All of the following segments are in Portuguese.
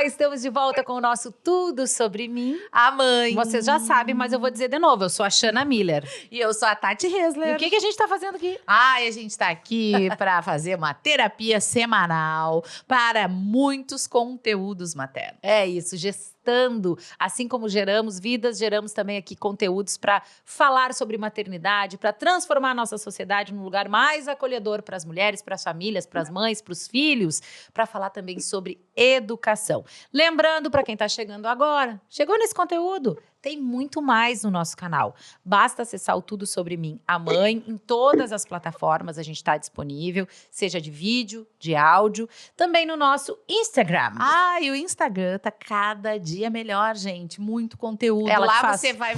estamos de volta com o nosso Tudo Sobre Mim. A mãe. Vocês já sabem, mas eu vou dizer de novo. Eu sou a Shana Miller. E eu sou a Tati Hesler. E o que a gente tá fazendo aqui? A gente tá aqui para fazer uma terapia semanal para muitos conteúdos maternos. É isso, gestando. Assim como geramos vidas, geramos também aqui conteúdos para falar sobre maternidade, para transformar a nossa sociedade num lugar mais acolhedor para as mulheres, para as famílias, para as mães, para os filhos, para falar também sobre educação. Lembrando, para quem está chegando agora, chegou nesse conteúdo, tem muito mais no nosso canal. Basta acessar o Tudo Sobre Mim, a mãe, em todas as plataformas a gente está disponível, seja de vídeo, de áudio, também no nosso Instagram. E o Instagram tá cada dia melhor, gente. Muito conteúdo. Ela Lá faz. você vai...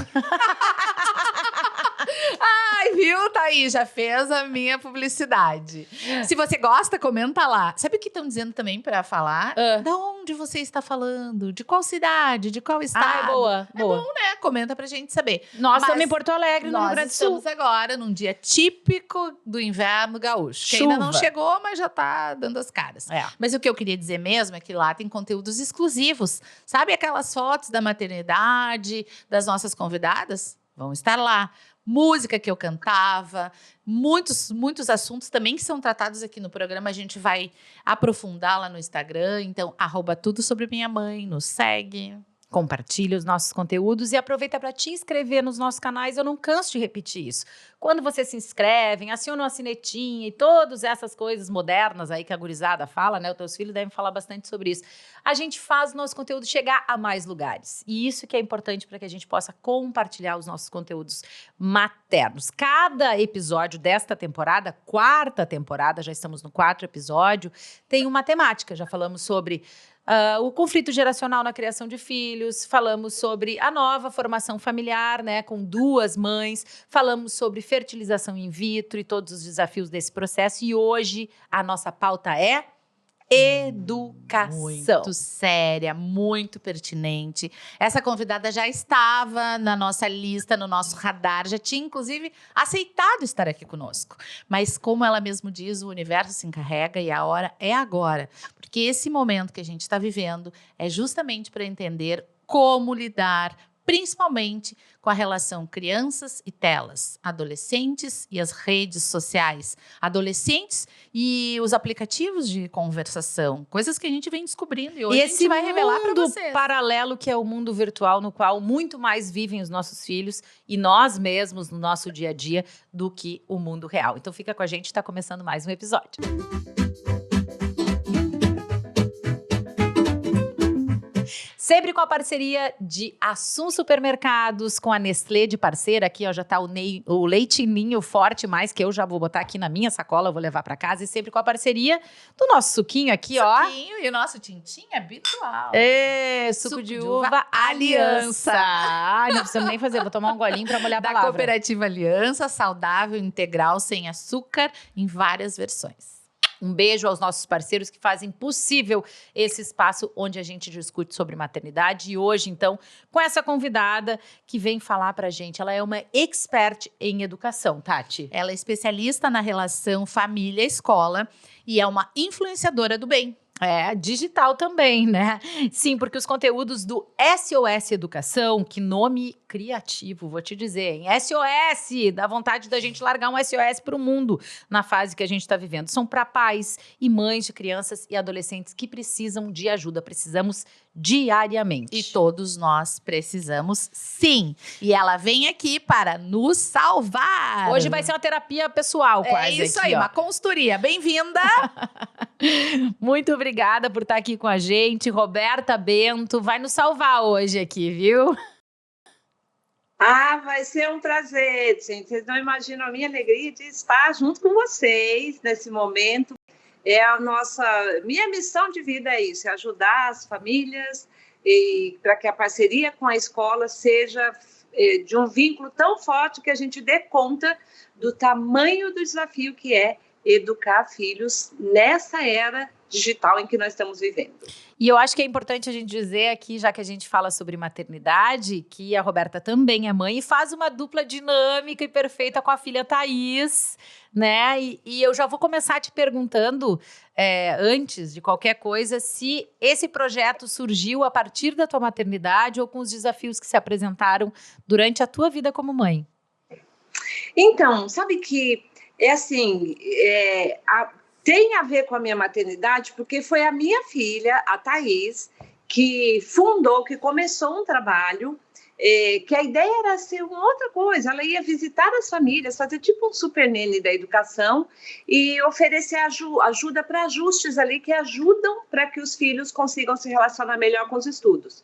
Viu? Tá aí, já fez a minha publicidade. Se você gosta, comenta lá. Sabe o que estão dizendo também para falar? Da onde você está falando? De qual cidade? De qual estado? Boa. É bom, né? Comenta pra gente saber. Nós estamos em Porto Alegre, no Rio Grande do Sul. Nós estamos agora num dia típico do inverno gaúcho. Que Chuva. ainda não chegou, mas já tá dando as caras. Mas o que eu queria dizer mesmo é que lá tem conteúdos exclusivos. Sabe aquelas fotos da maternidade, das nossas convidadas? Vão estar lá. Música que eu cantava, muitos assuntos também que são tratados aqui no programa, a gente vai aprofundar lá no Instagram, então, @tudo sobre minha mãe, nos segue. Compartilhe os nossos conteúdos e aproveita para te inscrever nos nossos canais, eu não canso de repetir isso. Quando você se inscreve, aciona uma sinetinha e todas essas coisas modernas aí que a gurizada fala, né? Os teus filhos devem falar bastante sobre isso. A gente faz o nosso conteúdo chegar a mais lugares. E isso que é importante para que a gente possa compartilhar os nossos conteúdos maternos. Cada episódio desta temporada, 4ª temporada, já estamos no 4º episódio, tem uma temática. Já falamos sobre o conflito geracional na criação de filhos, falamos sobre a nova formação familiar, né, com 2 mães, falamos sobre fertilização in vitro e todos os desafios desse processo, e hoje a nossa pauta é educação. Muito séria, muito pertinente. Essa convidada já estava na nossa lista, no nosso radar, já tinha inclusive aceitado estar aqui conosco. Mas como ela mesmo diz, o universo se encarrega e a hora é agora. Porque esse momento que a gente está vivendo é justamente para entender como lidar, principalmente com a relação crianças e telas, adolescentes e as redes sociais, adolescentes e os aplicativos de conversação, coisas que a gente vem descobrindo e hoje a gente vai revelar para vocês. Mundo paralelo que é o mundo virtual, no qual muito mais vivem os nossos filhos e nós mesmos no nosso dia a dia do que o mundo real. Então fica com a gente, está começando mais um episódio. Sempre com a parceria de Assum Supermercados, com a Nestlé de parceira. Aqui ó, já tá o leite ninho forte mais, que eu já vou botar aqui na minha sacola, vou levar para casa. E sempre com a parceria do nosso suquinho aqui, Suquinho e o nosso tintim habitual. Suco de uva Aliança. Não precisa nem fazer, vou tomar um golinho para molhar a palavra. Da Cooperativa Aliança, saudável, integral, sem açúcar, em várias versões. Um beijo aos nossos parceiros que fazem possível esse espaço onde a gente discute sobre maternidade. E hoje, então, com essa convidada que vem falar pra gente. Ela é uma expert em educação, Tati. Ela é especialista na relação família-escola e é uma influenciadora do bem. Digital também, né? Sim, porque os conteúdos do SOS Educação, que nome criativo, vou te dizer, hein? SOS, dá vontade da gente largar um SOS para o mundo na fase que a gente está vivendo. São para pais e mães de crianças e adolescentes que precisam de ajuda, precisamos diariamente. E todos nós precisamos, sim. E ela vem aqui para nos salvar. Hoje vai ser uma terapia pessoal, quase. É isso aqui, aí, ó. uma consultoria. Bem-vinda! Muito obrigada por estar aqui com a gente. Roberta Bento vai nos salvar hoje aqui, viu? Vai ser um prazer, gente. Vocês não imaginam a minha alegria de estar junto com vocês nesse momento. Minha missão de vida é isso, é ajudar as famílias e para que a parceria com a escola seja de um vínculo tão forte que a gente dê conta do tamanho do desafio que é educar filhos nessa era digital em que nós estamos vivendo. E eu acho que é importante a gente dizer aqui, já que a gente fala sobre maternidade, que a Roberta também é mãe e faz uma dupla dinâmica e perfeita com a filha Thaís, né? E eu já vou começar te perguntando, antes de qualquer coisa, se esse projeto surgiu a partir da tua maternidade ou com os desafios que se apresentaram durante a tua vida como mãe. Então, sabe que é assim, tem a ver com a minha maternidade, porque foi a minha filha, a Thaís, que começou um trabalho, que a ideia era ser uma outra coisa. Ela ia visitar as famílias, fazer tipo um super nene da educação e oferecer ajuda para ajustes ali que ajudam para que os filhos consigam se relacionar melhor com os estudos.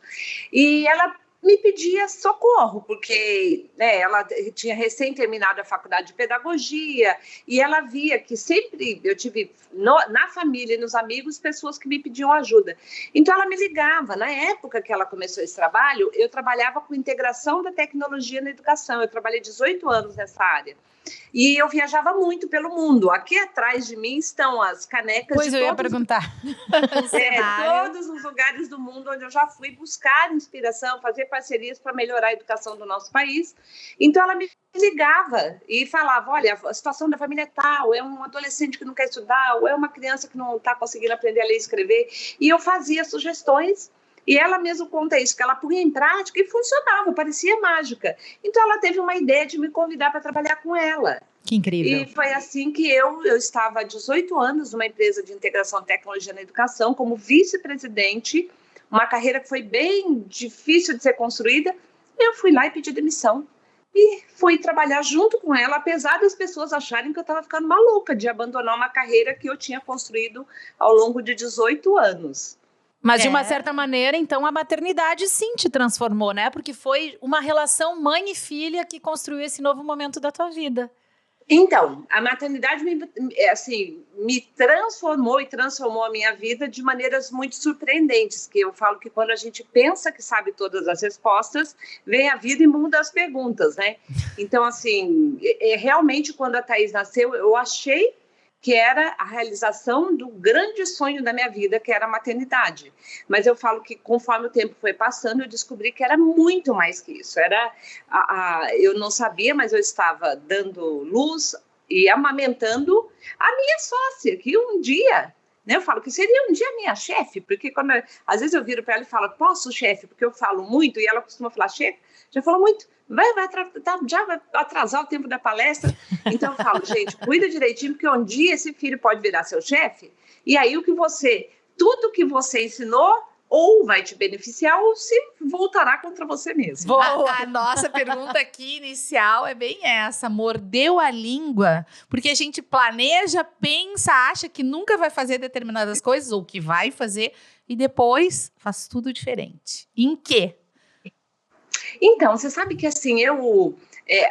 E ela me pedia socorro, porque ela tinha recém terminado a faculdade de pedagogia e ela via que sempre eu tive na família e nos amigos pessoas que me pediam ajuda. Então ela me ligava. Na época que ela começou esse trabalho, eu trabalhava com integração da tecnologia na educação. Eu trabalhei 18 anos nessa área. E eu viajava muito pelo mundo. Aqui atrás de mim estão as canecas Pois de eu ia perguntar. todos os lugares do mundo onde eu já fui buscar inspiração, fazer parcerias para melhorar a educação do nosso país. Então ela me ligava e falava, olha, a situação da família é tal, é um adolescente que não quer estudar, ou é uma criança que não está conseguindo aprender a ler e escrever. E eu fazia sugestões. E ela mesma conta isso, que ela punha em prática e funcionava, parecia mágica. Então, ela teve uma ideia de me convidar para trabalhar com ela. Que incrível. E foi assim que eu estava há 18 anos numa empresa de integração de tecnologia na educação, como vice-presidente, uma carreira que foi bem difícil de ser construída. Eu fui lá e pedi demissão. E fui trabalhar junto com ela, apesar das pessoas acharem que eu estava ficando maluca de abandonar uma carreira que eu tinha construído ao longo de 18 anos. Mas, de uma certa maneira, então, a maternidade sim te transformou, né? Porque foi uma relação mãe e filha que construiu esse novo momento da tua vida. Então, a maternidade me transformou e transformou a minha vida de maneiras muito surpreendentes, que eu falo que quando a gente pensa que sabe todas as respostas, vem a vida e muda as perguntas, né? Então, assim, realmente, quando a Thaís nasceu, eu achei que era a realização do grande sonho da minha vida, que era a maternidade. Mas eu falo que, conforme o tempo foi passando, eu descobri que era muito mais que isso. Eu não sabia, mas eu estava dando luz e amamentando a minha sócia, que um dia, né, eu falo que seria um dia minha chefe, porque às vezes eu viro para ela e falo, posso, chefe? Porque eu falo muito, e ela costuma falar, chefe, já falou muito. Já vai atrasar o tempo da palestra. Então eu falo, gente, cuida direitinho, porque um dia esse filho pode virar seu chefe, e aí tudo que você ensinou, ou vai te beneficiar, ou se voltará contra você mesmo. A nossa pergunta aqui inicial é bem essa, mordeu a língua, porque a gente planeja, pensa, acha que nunca vai fazer determinadas coisas, ou que vai fazer, e depois faz tudo diferente. Em quê? Então, você sabe que assim,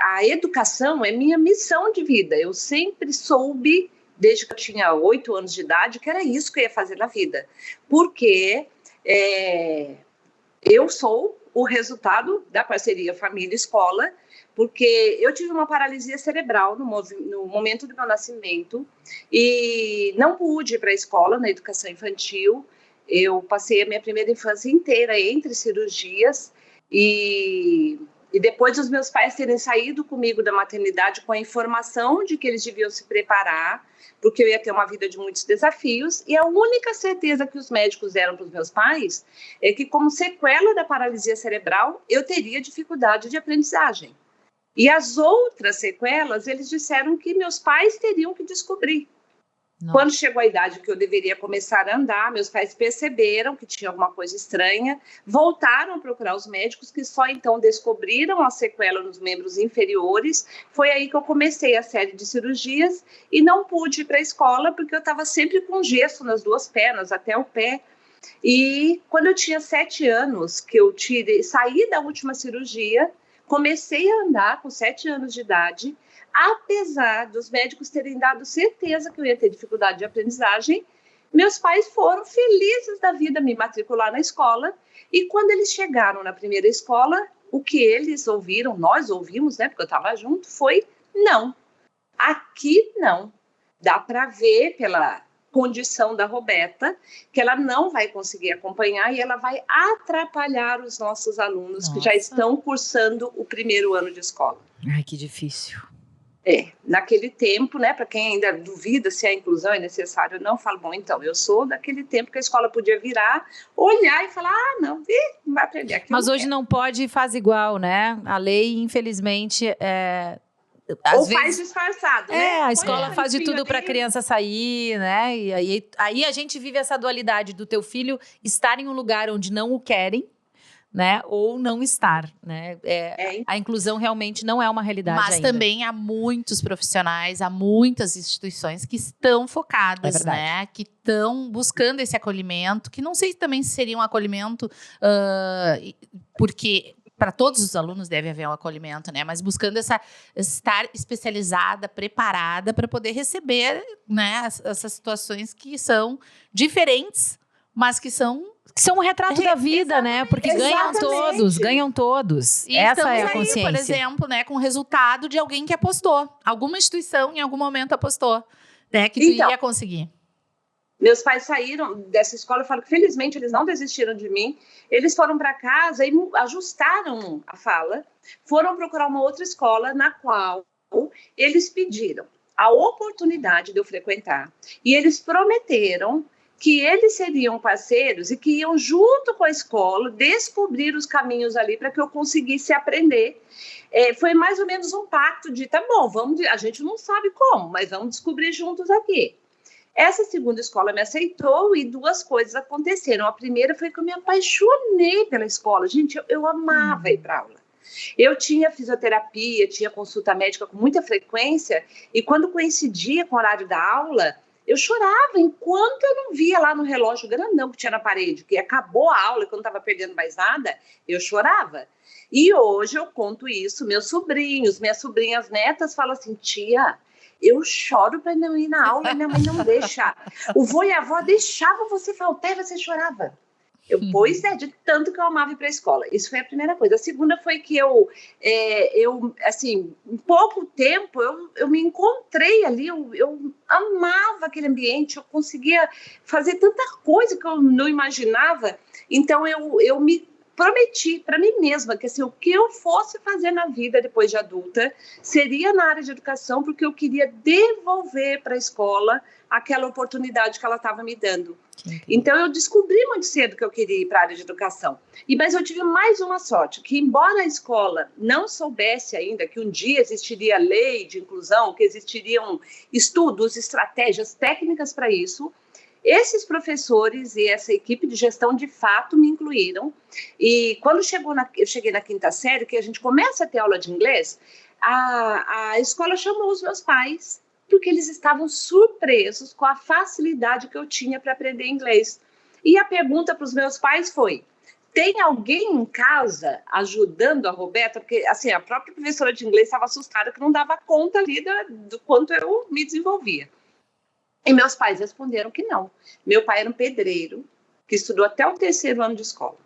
a educação é minha missão de vida. Eu sempre soube, desde que eu tinha 8 anos de idade, que era isso que eu ia fazer na vida. Porque eu sou o resultado da parceria família-escola, porque eu tive uma paralisia cerebral no momento do meu nascimento e não pude ir para a escola na educação infantil. Eu passei a minha primeira infância inteira entre cirurgias. E depois dos meus pais terem saído comigo da maternidade com a informação de que eles deviam se preparar, porque eu ia ter uma vida de muitos desafios, e a única certeza que os médicos deram para os meus pais é que, como sequela da paralisia cerebral, eu teria dificuldade de aprendizagem. E as outras sequelas, eles disseram que meus pais teriam que descobrir. Nossa. Quando chegou a idade que eu deveria começar a andar, meus pais perceberam que tinha alguma coisa estranha, voltaram a procurar os médicos, que só então descobriram a sequela nos membros inferiores. Foi aí que eu comecei a série de cirurgias e não pude ir para a escola, porque eu estava sempre com gesso nas 2 pernas, até o pé. E quando eu tinha 7 anos, que eu saí da última cirurgia, comecei a andar com 7 anos de idade. Apesar dos médicos terem dado certeza que eu ia ter dificuldade de aprendizagem, meus pais foram felizes da vida me matricular na escola. E quando eles chegaram na primeira escola, o que eles ouviram, nós ouvimos, né, porque eu estava junto, foi não. Aqui não. Dá para ver pela condição da Roberta que ela não vai conseguir acompanhar e ela vai atrapalhar os nossos alunos que já estão cursando o primeiro ano de escola. Ai, que difícil. Naquele tempo, né, para quem ainda duvida se a inclusão é necessária ou não, eu falo, bom, então, eu sou daquele tempo que a escola podia virar, olhar e falar, não vai aprender aquilo. Mas hoje não pode e faz igual, né? A lei, infelizmente, ou faz disfarçado, né? A escola faz de tudo para a criança sair, né? E aí a gente vive essa dualidade do teu filho estar em um lugar onde não o querem, né? Ou não estar, né? A inclusão realmente não é uma realidade Mas ainda. também há muitos profissionais, há muitas instituições que estão focadas, né? Que estão buscando esse acolhimento, que não sei também se seria um acolhimento, porque para todos os alunos deve haver um acolhimento, né? Mas buscando estar especializada, preparada para poder receber, né, essas situações que são diferentes, mas que são um retrato da vida, né? Porque ganham todos. E essa é a aí, consciência. por exemplo, né, com o resultado de alguém que apostou. Alguma instituição, em algum momento, apostou, né, que tu ia conseguir. Meus pais saíram dessa escola, eu falo que felizmente eles não desistiram de mim. Eles foram para casa e ajustaram a fala, foram procurar uma outra escola na qual eles pediram a oportunidade de eu frequentar. E eles prometeram que eles seriam parceiros e que iam junto com a escola descobrir os caminhos ali para que eu conseguisse aprender. Foi mais ou menos um pacto de, tá bom, a gente não sabe como, mas vamos descobrir juntos aqui. Essa segunda escola me aceitou e duas coisas aconteceram. A primeira foi que eu me apaixonei pela escola. Gente, eu amava ir para aula. Eu tinha fisioterapia, tinha consulta médica com muita frequência e quando coincidia com o horário da aula, eu chorava enquanto eu não via lá no relógio grandão que tinha na parede, que acabou a aula e quando não estava perdendo mais nada, eu chorava. E hoje eu conto isso, meus sobrinhos, minhas sobrinhas netas falam assim, tia, eu choro para não ir na aula e minha mãe não deixa. O vô e a avó deixavam você faltar e você chorava. Pois de tanto que eu amava ir para a escola. Isso foi a primeira coisa. A segunda foi que eu assim, em pouco tempo, eu me encontrei ali, eu amava aquele ambiente, eu conseguia fazer tanta coisa que eu não imaginava. Então, eu me prometi para mim mesma que assim, o que eu fosse fazer na vida depois de adulta seria na área de educação, porque eu queria devolver para a escola aquela oportunidade que ela estava me dando. Então, eu descobri muito cedo que eu queria ir para a área de educação. Mas eu tive mais uma sorte, que embora a escola não soubesse ainda que um dia existiria lei de inclusão, que existiriam estudos, estratégias técnicas para isso, esses professores e essa equipe de gestão, de fato, me incluíram. E quando eu cheguei na quinta série, que a gente começa a ter aula de inglês, a escola chamou os meus pais, porque eles estavam surpresos com a facilidade que eu tinha para aprender inglês. E a pergunta para os meus pais foi, tem alguém em casa ajudando a Roberta? Porque assim, a própria professora de inglês estava assustada que não dava conta ali do quanto eu me desenvolvia. E meus pais responderam que não. Meu pai era um pedreiro, que estudou até o 3º ano de escola.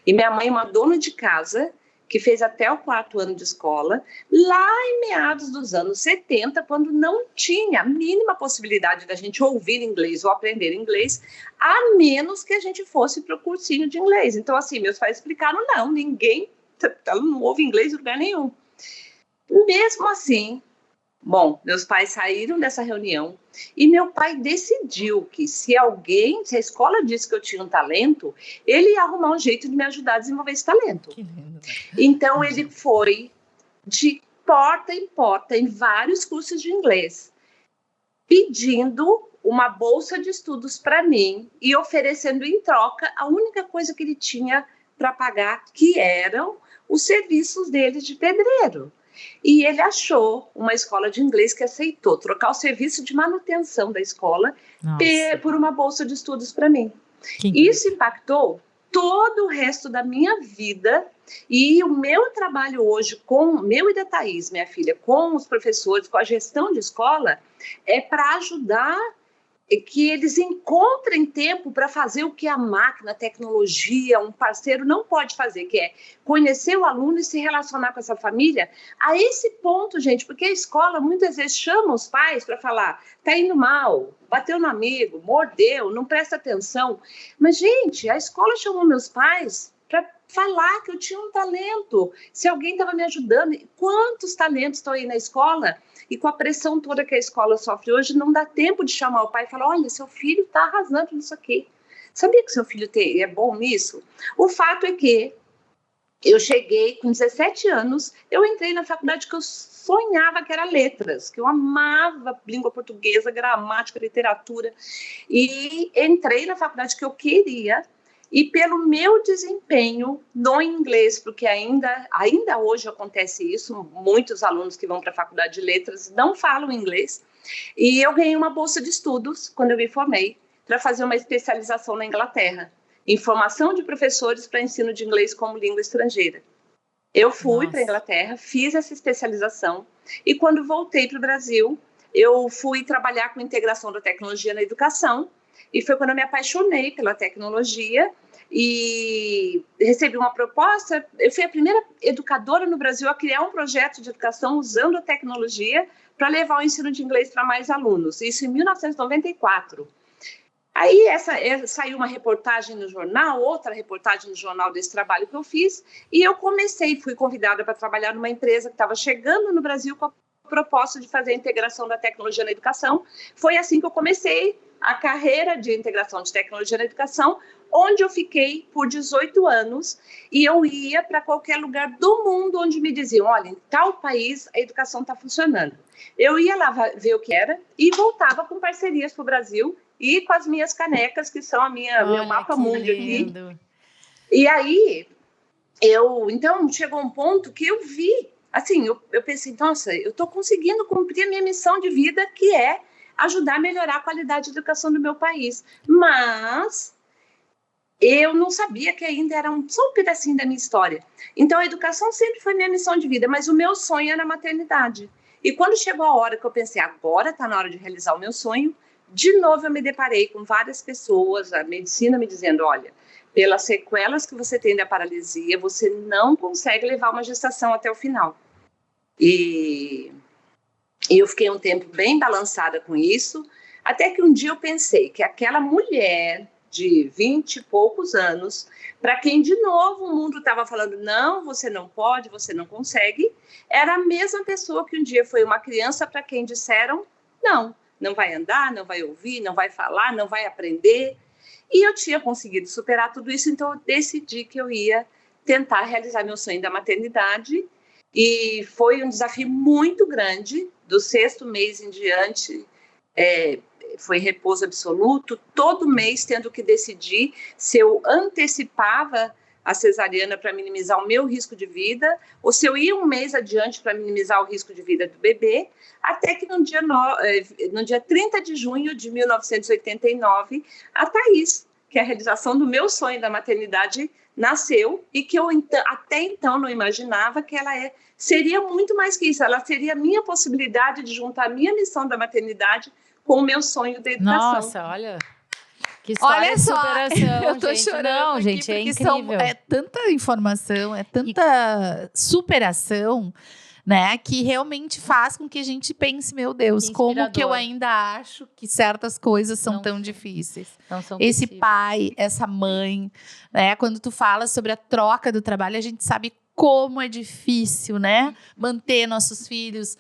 E minha mãe, uma dona de casa, que fez até o 4º ano de escola, lá em meados dos anos 70, quando não tinha a mínima possibilidade da gente ouvir inglês ou aprender inglês, a menos que a gente fosse para o cursinho de inglês. Então, assim, meus pais explicaram, não, ela não ouve inglês em lugar nenhum. Mesmo assim, bom, meus pais saíram dessa reunião e meu pai decidiu que se a escola disse que eu tinha um talento, ele ia arrumar um jeito de me ajudar a desenvolver esse talento. Que lindo. Então, ele foi de porta em porta em vários cursos de inglês, pedindo uma bolsa de estudos para mim e oferecendo em troca a única coisa que ele tinha para pagar, que eram os serviços dele de pedreiro. E ele achou uma escola de inglês que aceitou trocar o serviço de manutenção da escola por uma bolsa de estudos para mim. Isso impactou todo o resto da minha vida e o meu trabalho hoje meu e da Thaís, minha filha, com os professores, com a gestão de escola, é para ajudar que eles encontrem tempo para fazer o que a máquina, a tecnologia, um parceiro não pode fazer, que é conhecer o aluno e se relacionar com essa família, a esse ponto, gente, porque a escola muitas vezes chama os pais para falar, tá indo mal, bateu no amigo, mordeu, não presta atenção. Mas, gente, a escola chamou meus pais para falar que eu tinha um talento, se alguém estava me ajudando. Quantos talentos estão aí na escola? E com a pressão toda que a escola sofre hoje, não dá tempo de chamar o pai e falar, olha, seu filho está arrasando nisso aqui. Sabia que seu filho é bom nisso? O fato é que eu cheguei com 17 anos, eu entrei na faculdade que eu sonhava que era letras, que eu amava língua portuguesa, gramática, literatura, e entrei na faculdade que eu queria. E pelo meu desempenho no inglês, porque ainda hoje acontece isso, muitos alunos que vão para a faculdade de letras não falam inglês, e eu ganhei uma bolsa de estudos, quando eu me formei, para fazer uma especialização na Inglaterra, em formação de professores para ensino de inglês como língua estrangeira. Eu fui para a Inglaterra, fiz essa especialização, e quando voltei para o Brasil, eu fui trabalhar com integração da tecnologia na educação, e foi quando eu me apaixonei pela tecnologia e recebi uma proposta. Eu fui a primeira educadora no Brasil a criar um projeto de educação usando a tecnologia para levar o ensino de inglês para mais alunos. Isso em 1994. Aí saiu uma reportagem no jornal, outra reportagem no jornal desse trabalho que eu fiz, e eu fui convidada para trabalhar numa empresa que estava chegando no Brasil com a proposta de fazer a integração da tecnologia na educação. Foi assim que eu comecei a carreira de integração de tecnologia na educação, onde eu fiquei por 18 anos, e eu ia para qualquer lugar do mundo onde me diziam, olha, em tal país a educação está funcionando. Eu ia lá ver o que era e voltava com parcerias para o Brasil e com as minhas canecas, que são meu mapa mundo aqui. E aí, então, chegou um ponto que eu vi, assim, eu pensei, nossa, eu estou conseguindo cumprir a minha missão de vida, que é ajudar a melhorar a qualidade de educação do meu país. Mas eu não sabia que ainda era só um pedacinho da minha história. Então, a educação sempre foi minha missão de vida, mas o meu sonho era a maternidade. E quando chegou a hora que eu pensei, agora está na hora de realizar o meu sonho, de novo eu me deparei com várias pessoas, a medicina me dizendo, olha, pelas sequelas que você tem da paralisia, você não consegue levar uma gestação até o final. E eu fiquei um tempo bem balançada com isso, até que um dia eu pensei que aquela mulher de 20 e poucos anos, para quem de novo o mundo estava falando, não, você não pode, você não consegue, era a mesma pessoa que um dia foi uma criança para quem disseram, não vai andar, não vai ouvir, não vai falar, não vai aprender. E eu tinha conseguido superar tudo isso, então eu decidi que eu ia tentar realizar meu sonho da maternidade. E foi um desafio muito grande, do 6º mês em diante, foi repouso absoluto, todo mês tendo que decidir se eu antecipava a cesariana para minimizar o meu risco de vida, ou se eu ia um mês adiante para minimizar o risco de vida do bebê, até que no dia 30 de junho de 1989, a Thaís, que é a realização do meu sonho da maternidade, nasceu, e que eu até então não imaginava que ela seria muito mais que isso, ela seria a minha possibilidade de juntar a minha missão da maternidade com o meu sonho da educação. Nossa, olha... Que história de superação, eu tô gente. chorando Não, aqui, gente, é incrível. É tanta informação, é tanta superação, né, que realmente faz com que a gente pense, meu Deus, como que eu ainda acho que certas coisas são tão difíceis. Esse pai, essa mãe, né, quando tu fala sobre a troca do trabalho, a gente sabe como é difícil, né? Manter nossos filhos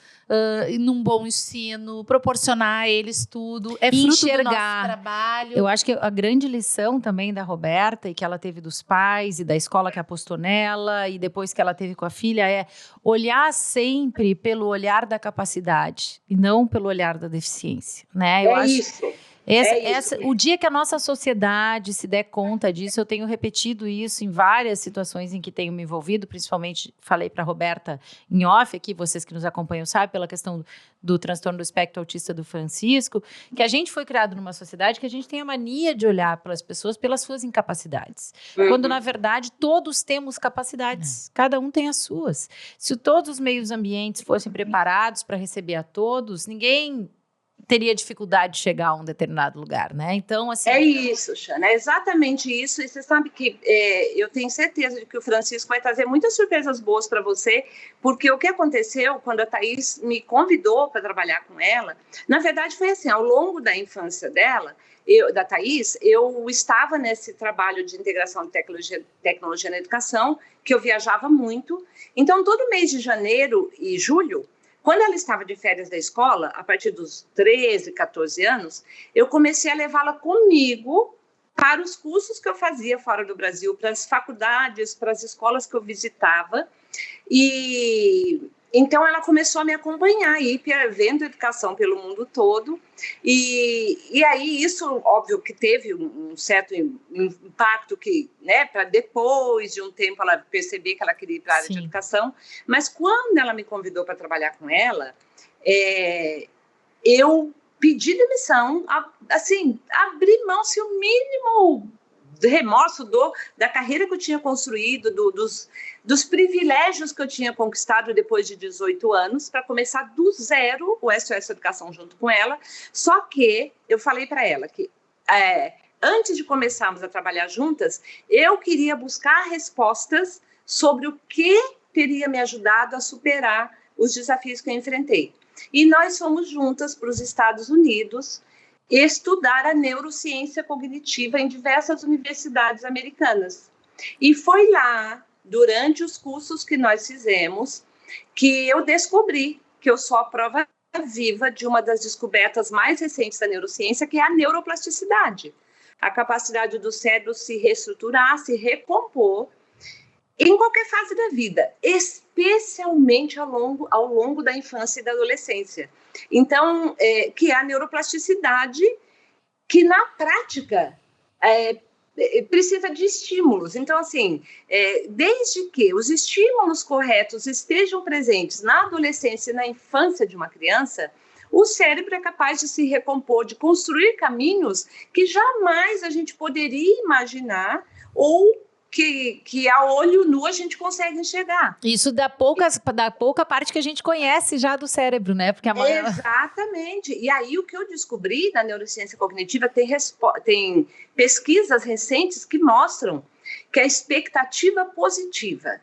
num bom ensino, proporcionar a eles tudo. É fruto do nosso trabalho. Eu acho que a grande lição também da Roberta, e que ela teve dos pais e da escola que apostou nela, e depois que ela teve com a filha, é olhar sempre pelo olhar da capacidade e não pelo olhar da deficiência, né? Eu acho isso. O dia que a nossa sociedade se der conta disso, eu tenho repetido isso em várias situações em que tenho me envolvido, principalmente falei para a Roberta em off aqui, vocês que nos acompanham sabem, pela questão do transtorno do espectro autista do Francisco, que a gente foi criado numa sociedade que a gente tem a mania de olhar para as pessoas pelas suas incapacidades, quando na verdade todos temos capacidades, cada um tem as suas. Se todos os meios ambientes fossem preparados para receber a todos, ninguém teria dificuldade de chegar a um determinado lugar, né? Então, assim... É isso, Xana, é exatamente isso. E você sabe que eu tenho certeza de que o Francisco vai trazer muitas surpresas boas para você, porque o que aconteceu quando a Thaís me convidou para trabalhar com ela, na verdade foi assim, ao longo da infância dela, da Thaís, eu estava nesse trabalho de integração de tecnologia na educação, que eu viajava muito. Então, todo mês de janeiro e julho, quando ela estava de férias da escola, a partir dos 13, 14 anos, eu comecei a levá-la comigo para os cursos que eu fazia fora do Brasil, para as faculdades, para as escolas que eu visitava. E então ela começou a me acompanhar, ir vendo educação pelo mundo todo. E aí isso, óbvio, que teve um certo impacto que, né, para depois de um tempo ela perceber que ela queria ir para a área de educação. Mas quando ela me convidou para trabalhar com ela, eu pedi demissão, assim, abri mão, se o mínimo remorso da carreira que eu tinha construído, dos privilégios que eu tinha conquistado depois de 18 anos, para começar do zero o SOS Educação junto com ela. Só que eu falei para ela que antes de começarmos a trabalhar juntas, eu queria buscar respostas sobre o que teria me ajudado a superar os desafios que eu enfrentei. E nós fomos juntas para os Estados Unidos estudar a neurociência cognitiva em diversas universidades americanas. E foi lá, durante os cursos que nós fizemos, que eu descobri que eu sou a prova viva de uma das descobertas mais recentes da neurociência, que é a neuroplasticidade. A capacidade do cérebro se reestruturar, se recompor, em qualquer fase da vida, especialmente ao longo da infância e da adolescência. Então, que é a neuroplasticidade, que na prática precisa de estímulos. Então, assim, desde que os estímulos corretos estejam presentes na adolescência e na infância de uma criança, o cérebro é capaz de se recompor, de construir caminhos que jamais a gente poderia imaginar ou que a olho nu a gente consegue enxergar. Isso da pouca parte que a gente conhece já do cérebro, né? Porque Exatamente. E aí o que eu descobri na neurociência cognitiva, tem pesquisas recentes que mostram que a expectativa positiva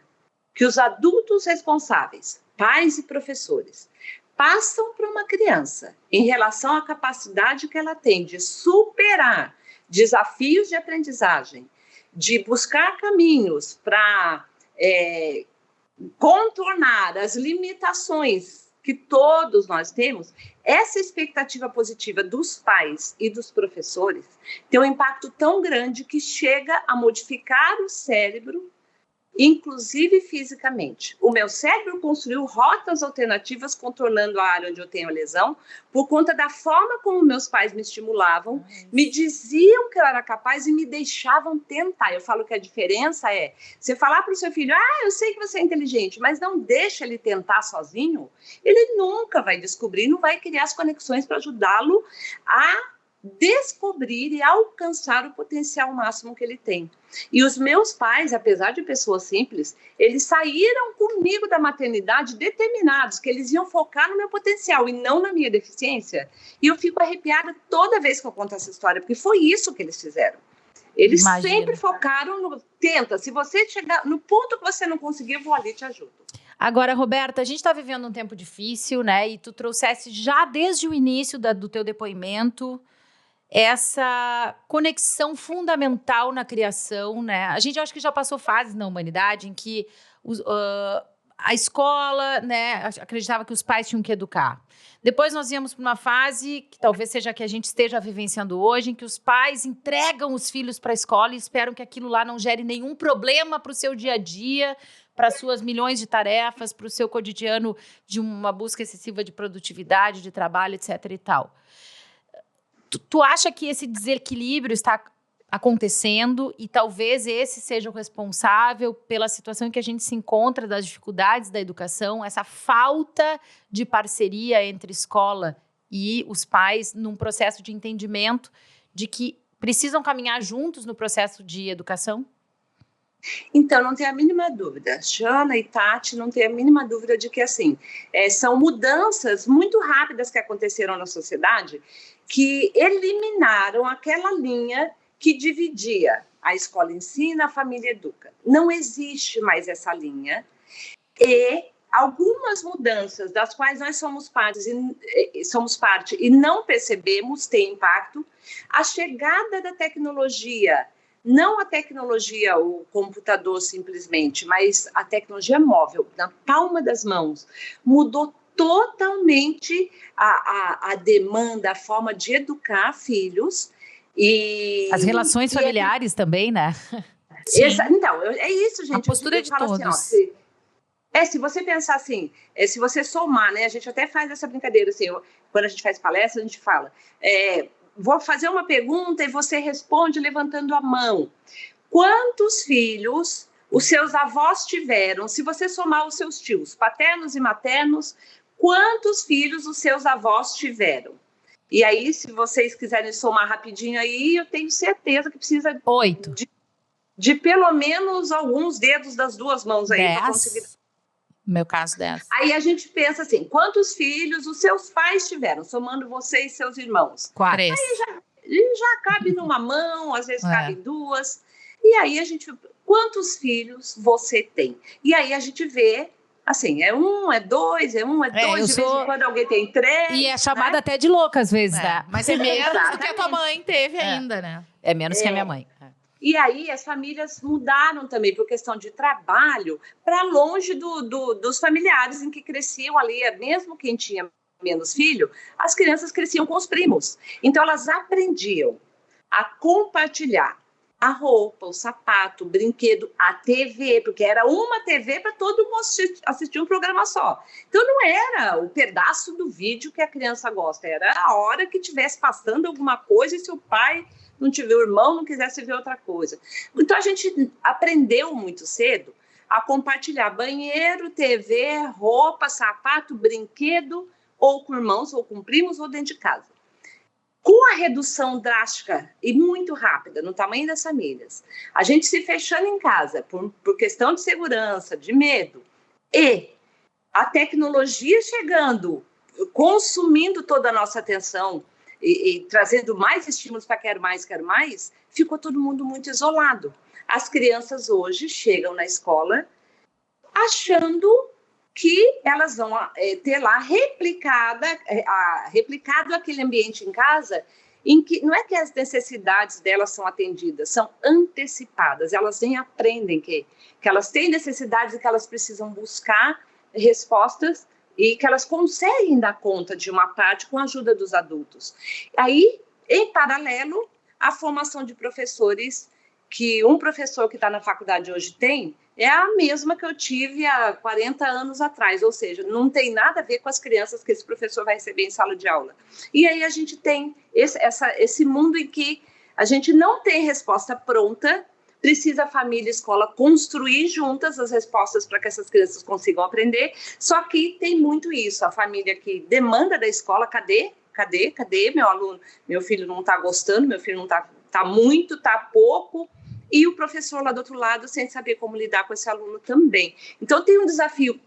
que os adultos responsáveis, pais e professores, passam para uma criança em relação à capacidade que ela tem de superar desafios de aprendizagem, de buscar caminhos para contornar as limitações que todos nós temos, essa expectativa positiva dos pais e dos professores tem um impacto tão grande que chega a modificar o cérebro, inclusive fisicamente. O meu cérebro construiu rotas alternativas contornando a área onde eu tenho a lesão, por conta da forma como meus pais me estimulavam, me diziam que eu era capaz e me deixavam tentar. Eu falo que a diferença é, você falar para o seu filho, eu sei que você é inteligente, mas não deixa ele tentar sozinho, ele nunca vai descobrir, não vai criar as conexões para ajudá-lo a descobrir e alcançar o potencial máximo que ele tem. E os meus pais, apesar de pessoas simples, eles saíram comigo da maternidade determinados que eles iam focar no meu potencial e não na minha deficiência. E eu fico arrepiada toda vez que eu conto essa história, porque foi isso que eles fizeram. Eles sempre focaram no tenta, se você chegar no ponto que você não conseguir, eu vou ali e te ajudo. Agora, Roberta, a gente está vivendo um tempo difícil, né? E tu trouxesse já desde o início do teu depoimento essa conexão fundamental na criação, né? A gente acho que já passou fases na humanidade em que a escola, né, acreditava que os pais tinham que educar. Depois nós íamos para uma fase, que talvez seja a que a gente esteja vivenciando hoje, em que os pais entregam os filhos para a escola e esperam que aquilo lá não gere nenhum problema para o seu dia a dia, para as suas milhões de tarefas, para o seu cotidiano de uma busca excessiva de produtividade, de trabalho, etc. e tal. Tu acha que esse desequilíbrio está acontecendo e talvez esse seja o responsável pela situação em que a gente se encontra, das dificuldades da educação, essa falta de parceria entre escola e os pais num processo de entendimento de que precisam caminhar juntos no processo de educação? Então, não tem a mínima dúvida. Jana e Tati não tem a mínima dúvida de que, assim, são mudanças muito rápidas que aconteceram na sociedade que eliminaram aquela linha que dividia a escola ensina, a família educa. Não existe mais essa linha e algumas mudanças das quais nós somos parte e não percebemos têm impacto. A chegada da tecnologia, não a tecnologia, o computador simplesmente, mas a tecnologia móvel, na palma das mãos, mudou totalmente a demanda, a forma de educar filhos. E as relações familiares também, né? Então, é isso, gente. A postura de todos. Assim, se você pensar assim, se você somar, né? A gente até faz essa brincadeira, assim, quando a gente faz palestra, a gente fala, vou fazer uma pergunta e você responde levantando a mão. Quantos filhos os seus avós tiveram? Se você somar os seus tios, paternos e maternos, quantos filhos os seus avós tiveram? E aí, se vocês quiserem somar rapidinho aí, eu tenho certeza que precisa 8. De pelo menos alguns dedos das duas mãos aí. 10. No meu caso, 10. Aí a gente pensa assim, quantos filhos os seus pais tiveram, somando você e seus irmãos? 4. Aí já cabe numa mão, às vezes cabe em duas. E aí a gente, quantos filhos você tem? E aí a gente vê, assim, é 1, é 2, de vez em quando alguém tem 3. E é chamada até de louca às vezes, né? Mas é menos do que a tua mãe teve ainda, né? É menos que a minha mãe. E aí as famílias mudaram também por questão de trabalho para longe dos familiares em que cresciam ali, mesmo quem tinha menos filho, as crianças cresciam com os primos. Então elas aprendiam a compartilhar a roupa, o sapato, o brinquedo, a TV, porque era uma TV para todo mundo assistir um programa só. Então não era o pedaço do vídeo que a criança gosta, era a hora que estivesse passando alguma coisa e seu pai não tiver, o irmão não quisesse ver outra coisa. Então a gente aprendeu muito cedo a compartilhar banheiro, TV, roupa, sapato, brinquedo, ou com irmãos, ou com primos, ou dentro de casa. Com a redução drástica e muito rápida no tamanho das famílias, a gente se fechando em casa por questão de segurança, de medo, e a tecnologia chegando, consumindo toda a nossa atenção e trazendo mais estímulos para quero mais, ficou todo mundo muito isolado. As crianças hoje chegam na escola achando que elas vão ter lá replicado aquele ambiente em casa, em que não é que as necessidades delas são atendidas, são antecipadas. Elas nem aprendem que elas têm necessidades e que elas precisam buscar respostas e que elas conseguem dar conta de uma parte com a ajuda dos adultos. Aí, em paralelo, a formação de professores, que um professor que está na faculdade hoje tem, é a mesma que eu tive há 40 anos atrás, ou seja, não tem nada a ver com as crianças que esse professor vai receber em sala de aula. E aí a gente tem esse mundo em que a gente não tem resposta pronta, precisa a família e a escola construir juntas as respostas para que essas crianças consigam aprender, só que tem muito isso, a família que demanda da escola, cadê meu aluno? Meu filho não está gostando, meu filho não está muito, está pouco, e o professor lá do outro lado sem saber como lidar com esse aluno também. Então tem um desafio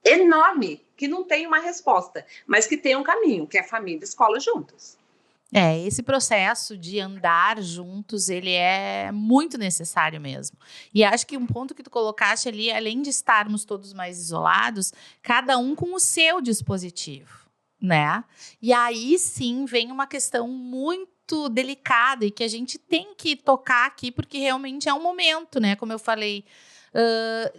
enorme que não tem uma resposta, mas que tem um caminho, que é família e escola juntas. Esse processo de andar juntos, ele é muito necessário mesmo. E acho que um ponto que tu colocaste ali, além de estarmos todos mais isolados, cada um com o seu dispositivo, né? E aí sim vem uma questão muito delicada e que a gente tem que tocar aqui, porque realmente é um momento, né? Como eu falei,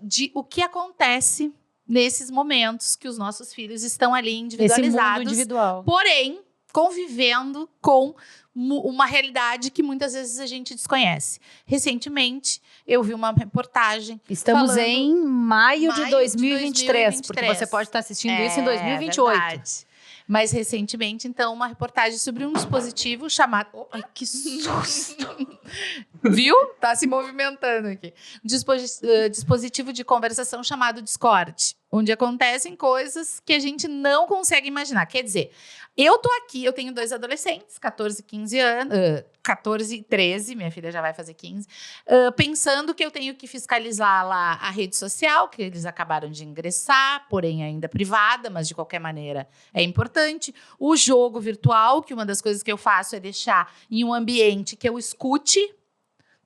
de o que acontece nesses momentos que os nossos filhos estão ali individualizados. Esse mundo individual. Porém, convivendo com uma realidade que muitas vezes a gente desconhece. Recentemente, eu vi uma reportagem. Estamos em maio de 2023, porque você pode estar assistindo isso em 2028. Verdade. Mas recentemente, então, uma reportagem sobre um dispositivo chamado... Ai, que susto! Viu? Tá se movimentando aqui. Dispositivo de conversação chamado Discord, onde acontecem coisas que a gente não consegue imaginar. Quer dizer, eu tô aqui, eu tenho 2 adolescentes, 14 e 15 anos, 14 e 13, minha filha já vai fazer 15, pensando que eu tenho que fiscalizar lá a rede social, que eles acabaram de ingressar, porém ainda privada, mas de qualquer maneira é importante. O jogo virtual, que uma das coisas que eu faço é deixar em um ambiente que eu escute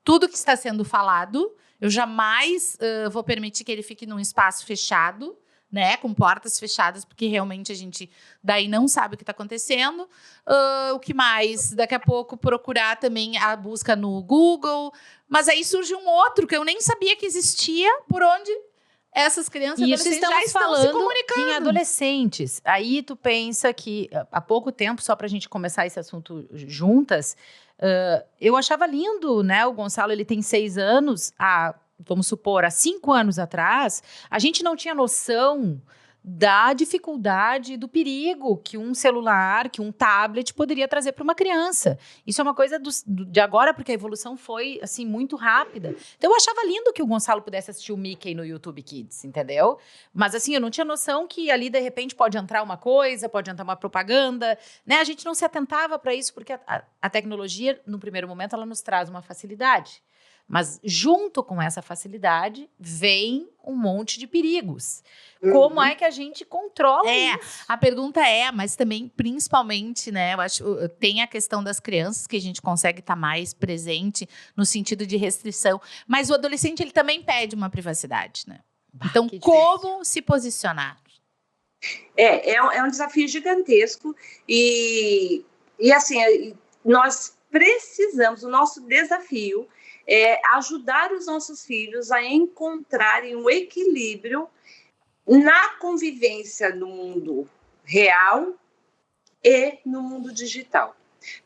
tudo que está sendo falado. Eu jamais vou permitir que ele fique num espaço fechado, né, com portas fechadas, porque realmente a gente daí não sabe o que está acontecendo. O que mais? Daqui a pouco procurar também a busca no Google. Mas aí surge um outro que eu nem sabia que existia, por onde essas crianças e isso já estão falando se comunicando. Em adolescentes. Aí tu pensa que há pouco tempo, só para a gente começar esse assunto juntas, eu achava lindo, né? O Gonçalo, ele tem 6 anos, vamos supor, há 5 anos atrás, a gente não tinha noção da dificuldade, do perigo que um celular, que um tablet poderia trazer para uma criança. Isso é uma coisa de agora, porque a evolução foi, assim, muito rápida. Então, eu achava lindo que o Gonçalo pudesse assistir o Mickey no YouTube Kids, entendeu? Mas, assim, eu não tinha noção que ali, de repente, pode entrar uma coisa, pode entrar uma propaganda, né? A gente não se atentava para isso, porque a tecnologia, no primeiro momento, ela nos traz uma facilidade. Mas, junto com essa facilidade, vem um monte de perigos. Como é que a gente controla isso? A pergunta mas também, principalmente, né, eu acho, tem a questão das crianças, que a gente consegue estar mais presente no sentido de restrição, mas o adolescente, ele também pede uma privacidade, né? Então, como se posicionar? É um desafio gigantesco e assim, nós precisamos, o nosso desafio é ajudar os nossos filhos a encontrarem um equilíbrio na convivência no mundo real e no mundo digital.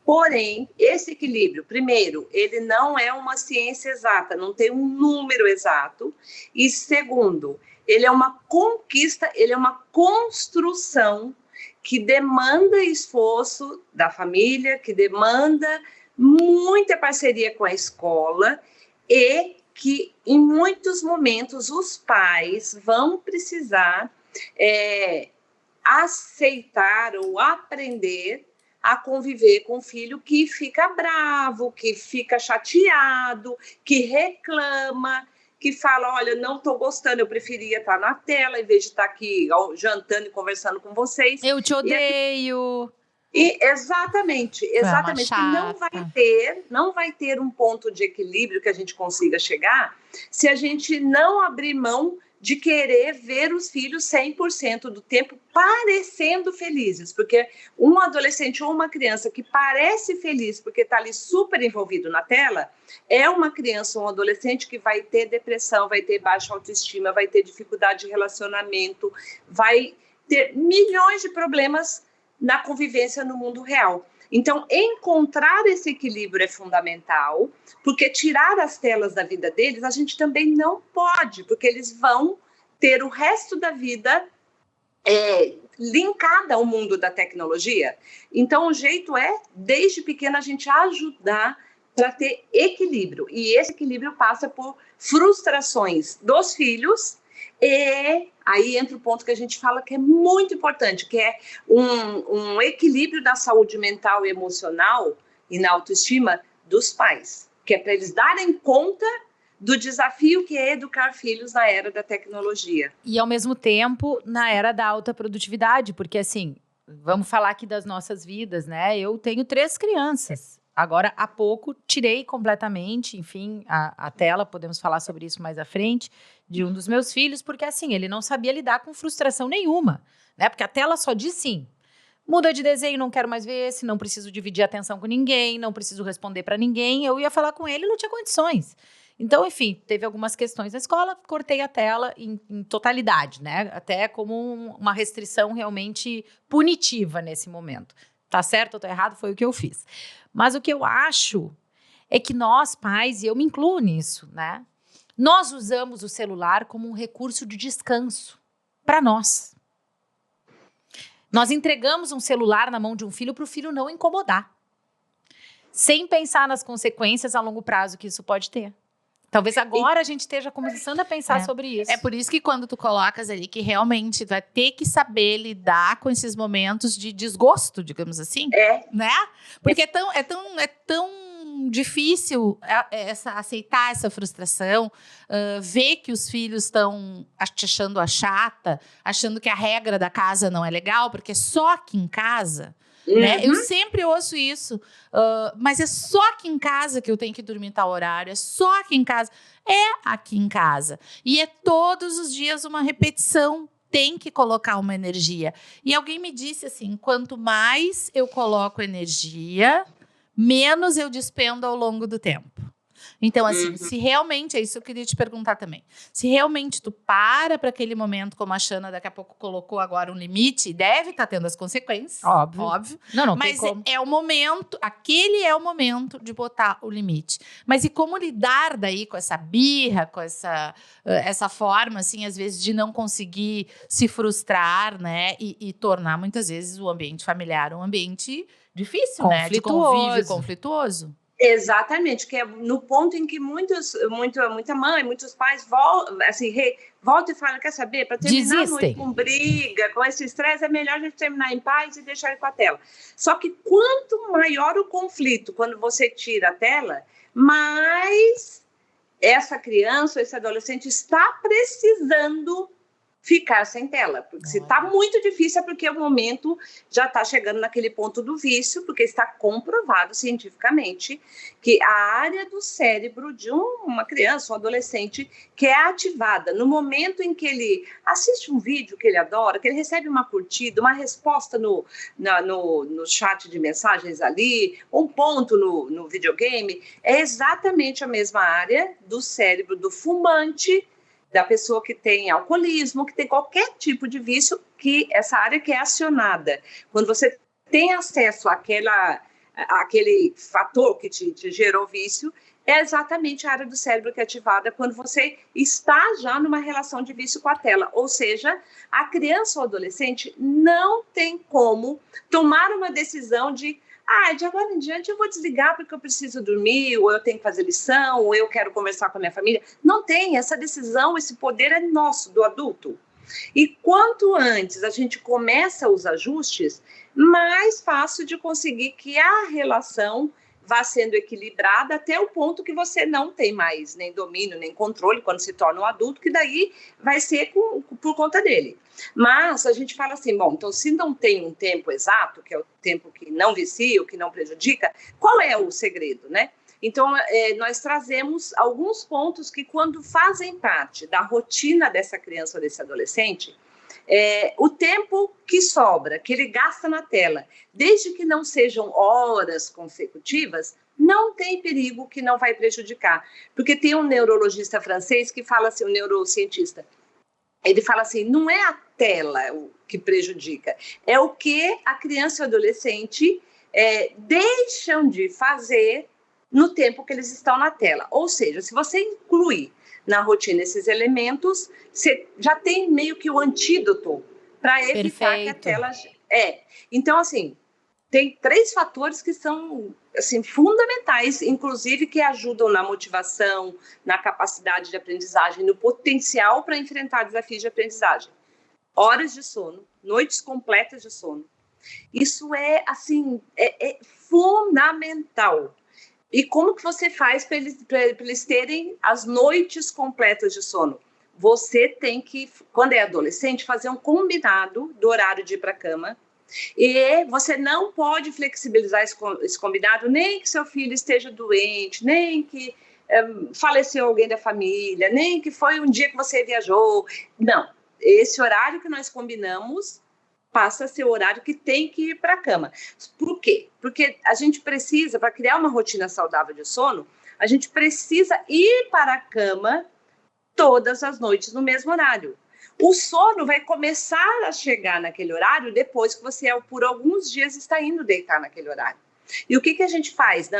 Porém, esse equilíbrio, primeiro, ele não é uma ciência exata, não tem um número exato. E segundo, ele é uma conquista, ele é uma construção que demanda esforço da família, que demanda muita parceria com a escola e que, em muitos momentos, os pais vão precisar aceitar ou aprender a conviver com o filho que fica bravo, que fica chateado, que reclama, que fala, olha, não estou gostando, eu preferia estar na tela em vez de estar aqui jantando e conversando com vocês. Eu te odeio. Exatamente. Não vai ter um ponto de equilíbrio que a gente consiga chegar se a gente não abrir mão de querer ver os filhos 100% do tempo parecendo felizes, porque um adolescente ou uma criança que parece feliz porque está ali super envolvido na tela, é uma criança ou um adolescente que vai ter depressão, vai ter baixa autoestima, vai ter dificuldade de relacionamento, vai ter milhões de problemas na convivência no mundo real. Então, encontrar esse equilíbrio é fundamental, porque tirar as telas da vida deles, a gente também não pode, porque eles vão ter o resto da vida linkada ao mundo da tecnologia. Então, o jeito é, desde pequena, a gente ajudar para ter equilíbrio. E esse equilíbrio passa por frustrações dos filhos. E aí entra o ponto que a gente fala que é muito importante, que é um equilíbrio da saúde mental e emocional e na autoestima dos pais, que é para eles darem conta do desafio que é educar filhos na era da tecnologia. E, ao mesmo tempo, na era da alta produtividade, porque, assim, vamos falar aqui das nossas vidas, né? Eu tenho 3 crianças. Agora, há pouco, tirei completamente, enfim, a tela, podemos falar sobre isso mais à frente, de um dos meus filhos, porque, assim, ele não sabia lidar com frustração nenhuma, né? Porque a tela só diz sim. Muda de desenho, não quero mais ver esse, não preciso dividir atenção com ninguém, não preciso responder para ninguém. Eu ia falar com ele, não tinha condições. Então, enfim, teve algumas questões na escola, cortei a tela em totalidade, né? Até como uma restrição realmente punitiva nesse momento. Tá certo ou tá errado, foi o que eu fiz. Mas o que eu acho é que nós, pais, e eu me incluo nisso, né? Nós usamos o celular como um recurso de descanso para nós. Nós entregamos um celular na mão de um filho para o filho não incomodar. sem pensar nas consequências a longo prazo que isso pode ter. Talvez agora a gente esteja começando a pensar sobre isso. É por isso que quando tu colocas ali que realmente vai ter que saber lidar com esses momentos de desgosto, digamos assim, né? Porque é tão difícil aceitar essa frustração, ver que os filhos estão te achando a chata, achando que a regra da casa não é legal, porque é só aqui em casa. Né? Eu sempre ouço isso, mas é só aqui em casa que eu tenho que dormir tal horário, é só aqui em casa. É aqui em casa. E é todos os dias uma repetição, tem que colocar uma energia. E alguém me disse assim, quanto mais eu coloco energia, menos eu despendo ao longo do tempo. Então, assim, se realmente, é isso que eu queria te perguntar também. Se realmente tu para aquele momento, como a Xana daqui a pouco colocou agora um limite, deve estar tendo as consequências. Óbvio. Não mas tem como. é o momento, aquele é o momento de botar o limite. Mas e como lidar daí com essa birra, com essa forma, assim, às vezes, de não conseguir se frustrar, né? E tornar, muitas vezes, o ambiente familiar um ambiente difícil, né? De convívio conflituoso. Exatamente, que é no ponto em que muita mãe, muitos pais voltam e falam, quer saber, para terminar a noite com briga, com esse estresse, é melhor a gente terminar em paz e deixar ele com a tela. Só que quanto maior o conflito, quando você tira a tela, mais essa criança, esse adolescente está precisando ficar sem tela, porque se está muito difícil é porque o momento já está chegando naquele ponto do vício, porque está comprovado cientificamente que a área do cérebro de uma criança, um adolescente, que é ativada no momento em que ele assiste um vídeo que ele adora, que ele recebe uma curtida, uma resposta no chat de mensagens ali, um ponto no videogame, é exatamente a mesma área do cérebro do fumante, da pessoa que tem alcoolismo, que tem qualquer tipo de vício, que essa área que é acionada. Quando você tem acesso àquele fator que te gerou vício, é exatamente a área do cérebro que é ativada quando você está já numa relação de vício com a tela. Ou seja, a criança ou adolescente não tem como tomar uma decisão de agora em diante eu vou desligar porque eu preciso dormir, ou eu tenho que fazer lição, ou eu quero conversar com a minha família. Não tem, essa decisão, esse poder é nosso, do adulto. E quanto antes a gente começa os ajustes, mais fácil de conseguir que a relação vá sendo equilibrada até o ponto que você não tem mais nem domínio, nem controle, quando se torna um adulto, que daí vai ser por conta dele. Mas a gente fala assim, bom, então se não tem um tempo exato, que é o tempo que não vicia, o que não prejudica, qual é o segredo, né? Então, nós trazemos alguns pontos que, quando fazem parte da rotina dessa criança ou desse adolescente, o tempo que sobra, que ele gasta na tela, desde que não sejam horas consecutivas, não tem perigo que não vai prejudicar. Porque tem um neurologista francês que fala assim, um neurocientista, ele fala assim, não é a tela o que prejudica, é o que a criança e o adolescente deixam de fazer no tempo que eles estão na tela. Ou seja, se você incluir na rotina esses elementos, você já tem meio que o antídoto para evitar que a tela... Então, assim, tem 3 fatores que são assim, fundamentais, inclusive que ajudam na motivação, na capacidade de aprendizagem, no potencial para enfrentar desafios de aprendizagem. Horas de sono, noites completas de sono. Isso é, assim, fundamental. E como que você faz para eles terem as noites completas de sono? Você tem que, quando é adolescente, fazer um combinado do horário de ir para a cama. E você não pode flexibilizar esse combinado, nem que seu filho esteja doente, nem que faleceu alguém da família, nem que foi um dia que você viajou. Não, esse horário que nós combinamos passa a ser o horário que tem que ir para a cama. Por quê? Porque a gente precisa, para criar uma rotina saudável de sono, a gente precisa ir para a cama todas as noites no mesmo horário. O sono vai começar a chegar naquele horário depois que você, por alguns dias, está indo deitar naquele horário. E o que a gente faz?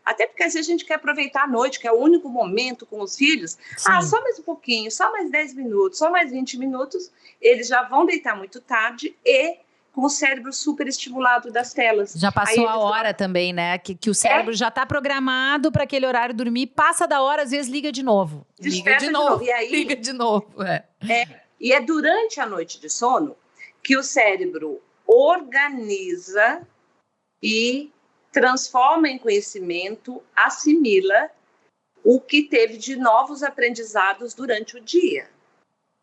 Até porque às vezes a gente quer aproveitar a noite, que é o único momento com os filhos. Sim. Só mais um pouquinho, só mais 10 minutos, só mais 20 minutos. Eles já vão deitar muito tarde e com o cérebro super estimulado das telas. Já passou a hora também, né? Que o cérebro já está programado para aquele horário dormir, passa da hora, às vezes liga de novo. Liga de novo. E aí, liga de novo. E é durante a noite de sono que o cérebro organiza e transforma em conhecimento, assimila o que teve de novos aprendizados durante o dia.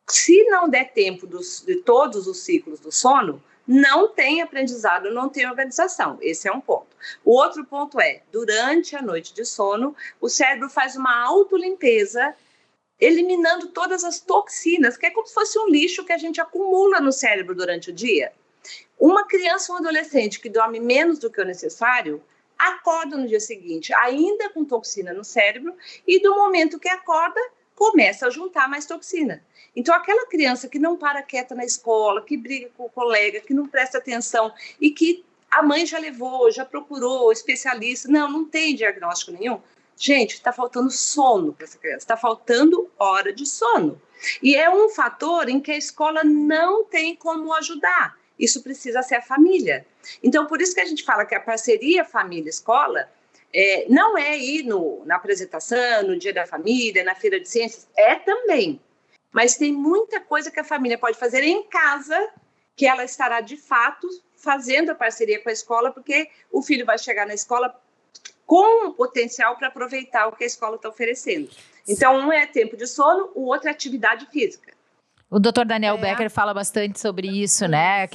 Se não der tempo de todos os ciclos do sono, não tem aprendizado, não tem organização. Esse é um ponto. O outro ponto é, durante a noite de sono, o cérebro faz uma autolimpeza, eliminando todas as toxinas, que é como se fosse um lixo que a gente acumula no cérebro durante o dia. Uma criança ou um adolescente que dorme menos do que o necessário, acorda no dia seguinte, ainda com toxina no cérebro, e do momento que acorda, começa a juntar mais toxina. Então, aquela criança que não para quieta na escola, que briga com o colega, que não presta atenção e que a mãe já levou, já procurou especialista, não tem diagnóstico nenhum. Gente, está faltando sono para essa criança, está faltando hora de sono. E é um fator em que a escola não tem como ajudar. Isso precisa ser a família. Então, por isso que a gente fala que a parceria família-escola não é ir na apresentação, no Dia da Família, na Feira de Ciências, é também. Mas tem muita coisa que a família pode fazer em casa, que ela estará, de fato, fazendo a parceria com a escola, porque o filho vai chegar na escola com potencial para aproveitar o que a escola está oferecendo. Então, um é tempo de sono, o outro é atividade física. O Dr. Daniel Becker fala bastante sobre isso, né?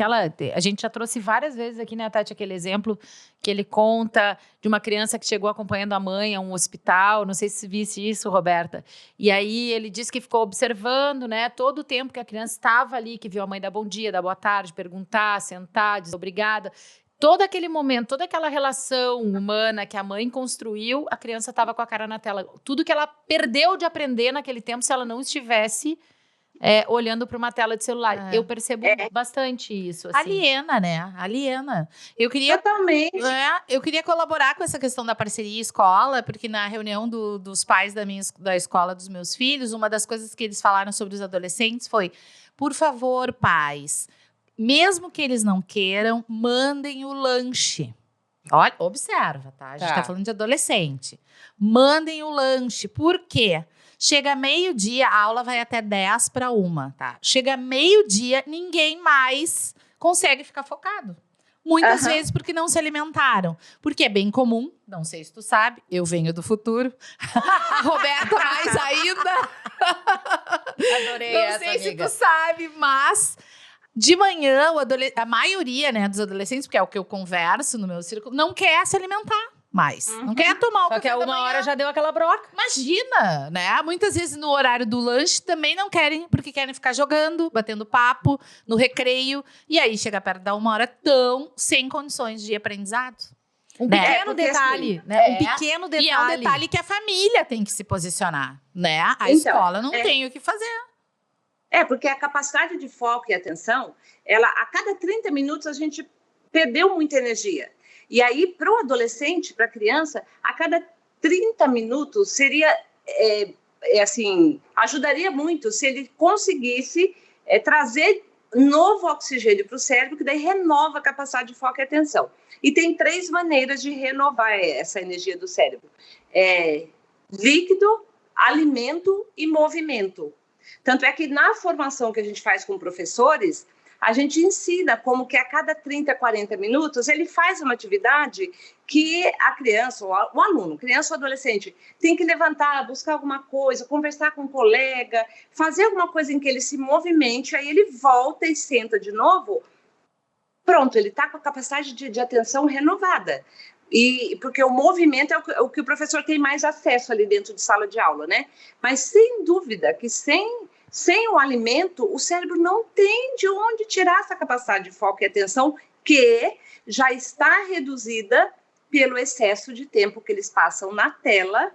A gente já trouxe várias vezes aqui, né, Tati, aquele exemplo que ele conta de uma criança que chegou acompanhando a mãe a um hospital, não sei se visse isso, Roberta. E aí ele disse que ficou observando, né, todo o tempo que a criança estava ali, que viu a mãe dar bom dia, dar boa tarde, perguntar, sentar, dizer obrigada. Todo aquele momento, toda aquela relação humana que a mãe construiu, a criança estava com a cara na tela. Tudo que ela perdeu de aprender naquele tempo, se ela não estivesse olhando para uma tela de celular. Eu percebo bastante isso. Assim. Aliena, né? Aliena. Eu queria colaborar com essa questão da parceria escola, porque na reunião dos pais da escola dos meus filhos, uma das coisas que eles falaram sobre os adolescentes foi, por favor, pais, mesmo que eles não queiram, mandem o lanche. Olha, observa, tá? A gente tá falando de adolescente. Mandem o lanche. Por quê? Chega meio-dia, a aula vai até 10:50, tá? Chega meio-dia, ninguém mais consegue ficar focado. Muitas vezes porque não se alimentaram. Porque é bem comum, não sei se tu sabe, eu venho do futuro. A Roberta mais ainda. Adorei não sei se tu sabe, mas de manhã, a maioria, né, dos adolescentes, porque é o que eu converso no meu círculo, não quer se alimentar mais. Não quer tomar o café da manhã. Só que a 1 hora já deu aquela broca. Imagina, né? Muitas vezes no horário do lanche também não querem, porque querem ficar jogando, batendo papo, no recreio. E aí chega perto da 1 hora, tão sem condições de aprendizado. Um pequeno detalhe, assim, né? Um pequeno detalhe. E é um detalhe que a família tem que se posicionar, né? A escola não tem o que fazer. Porque a capacidade de foco e atenção, a cada 30 minutos a gente perdeu muita energia. E aí, para o adolescente, para a criança, a cada 30 minutos seria, ajudaria muito se ele conseguisse trazer novo oxigênio para o cérebro, que daí renova a capacidade de foco e atenção. E tem 3 maneiras de renovar essa energia do cérebro. Líquido, alimento e movimento. Tanto é que na formação que a gente faz com professores, a gente ensina como que a cada 30, 40 minutos ele faz uma atividade que a criança, o aluno, criança ou adolescente, tem que levantar, buscar alguma coisa, conversar com um colega, fazer alguma coisa em que ele se movimente, aí ele volta e senta de novo. Pronto, ele está com a capacidade de atenção renovada. Porque o movimento é o que o professor tem mais acesso ali dentro de sala de aula, né? Mas sem dúvida que sem o alimento, o cérebro não tem de onde tirar essa capacidade de foco e atenção que já está reduzida pelo excesso de tempo que eles passam na tela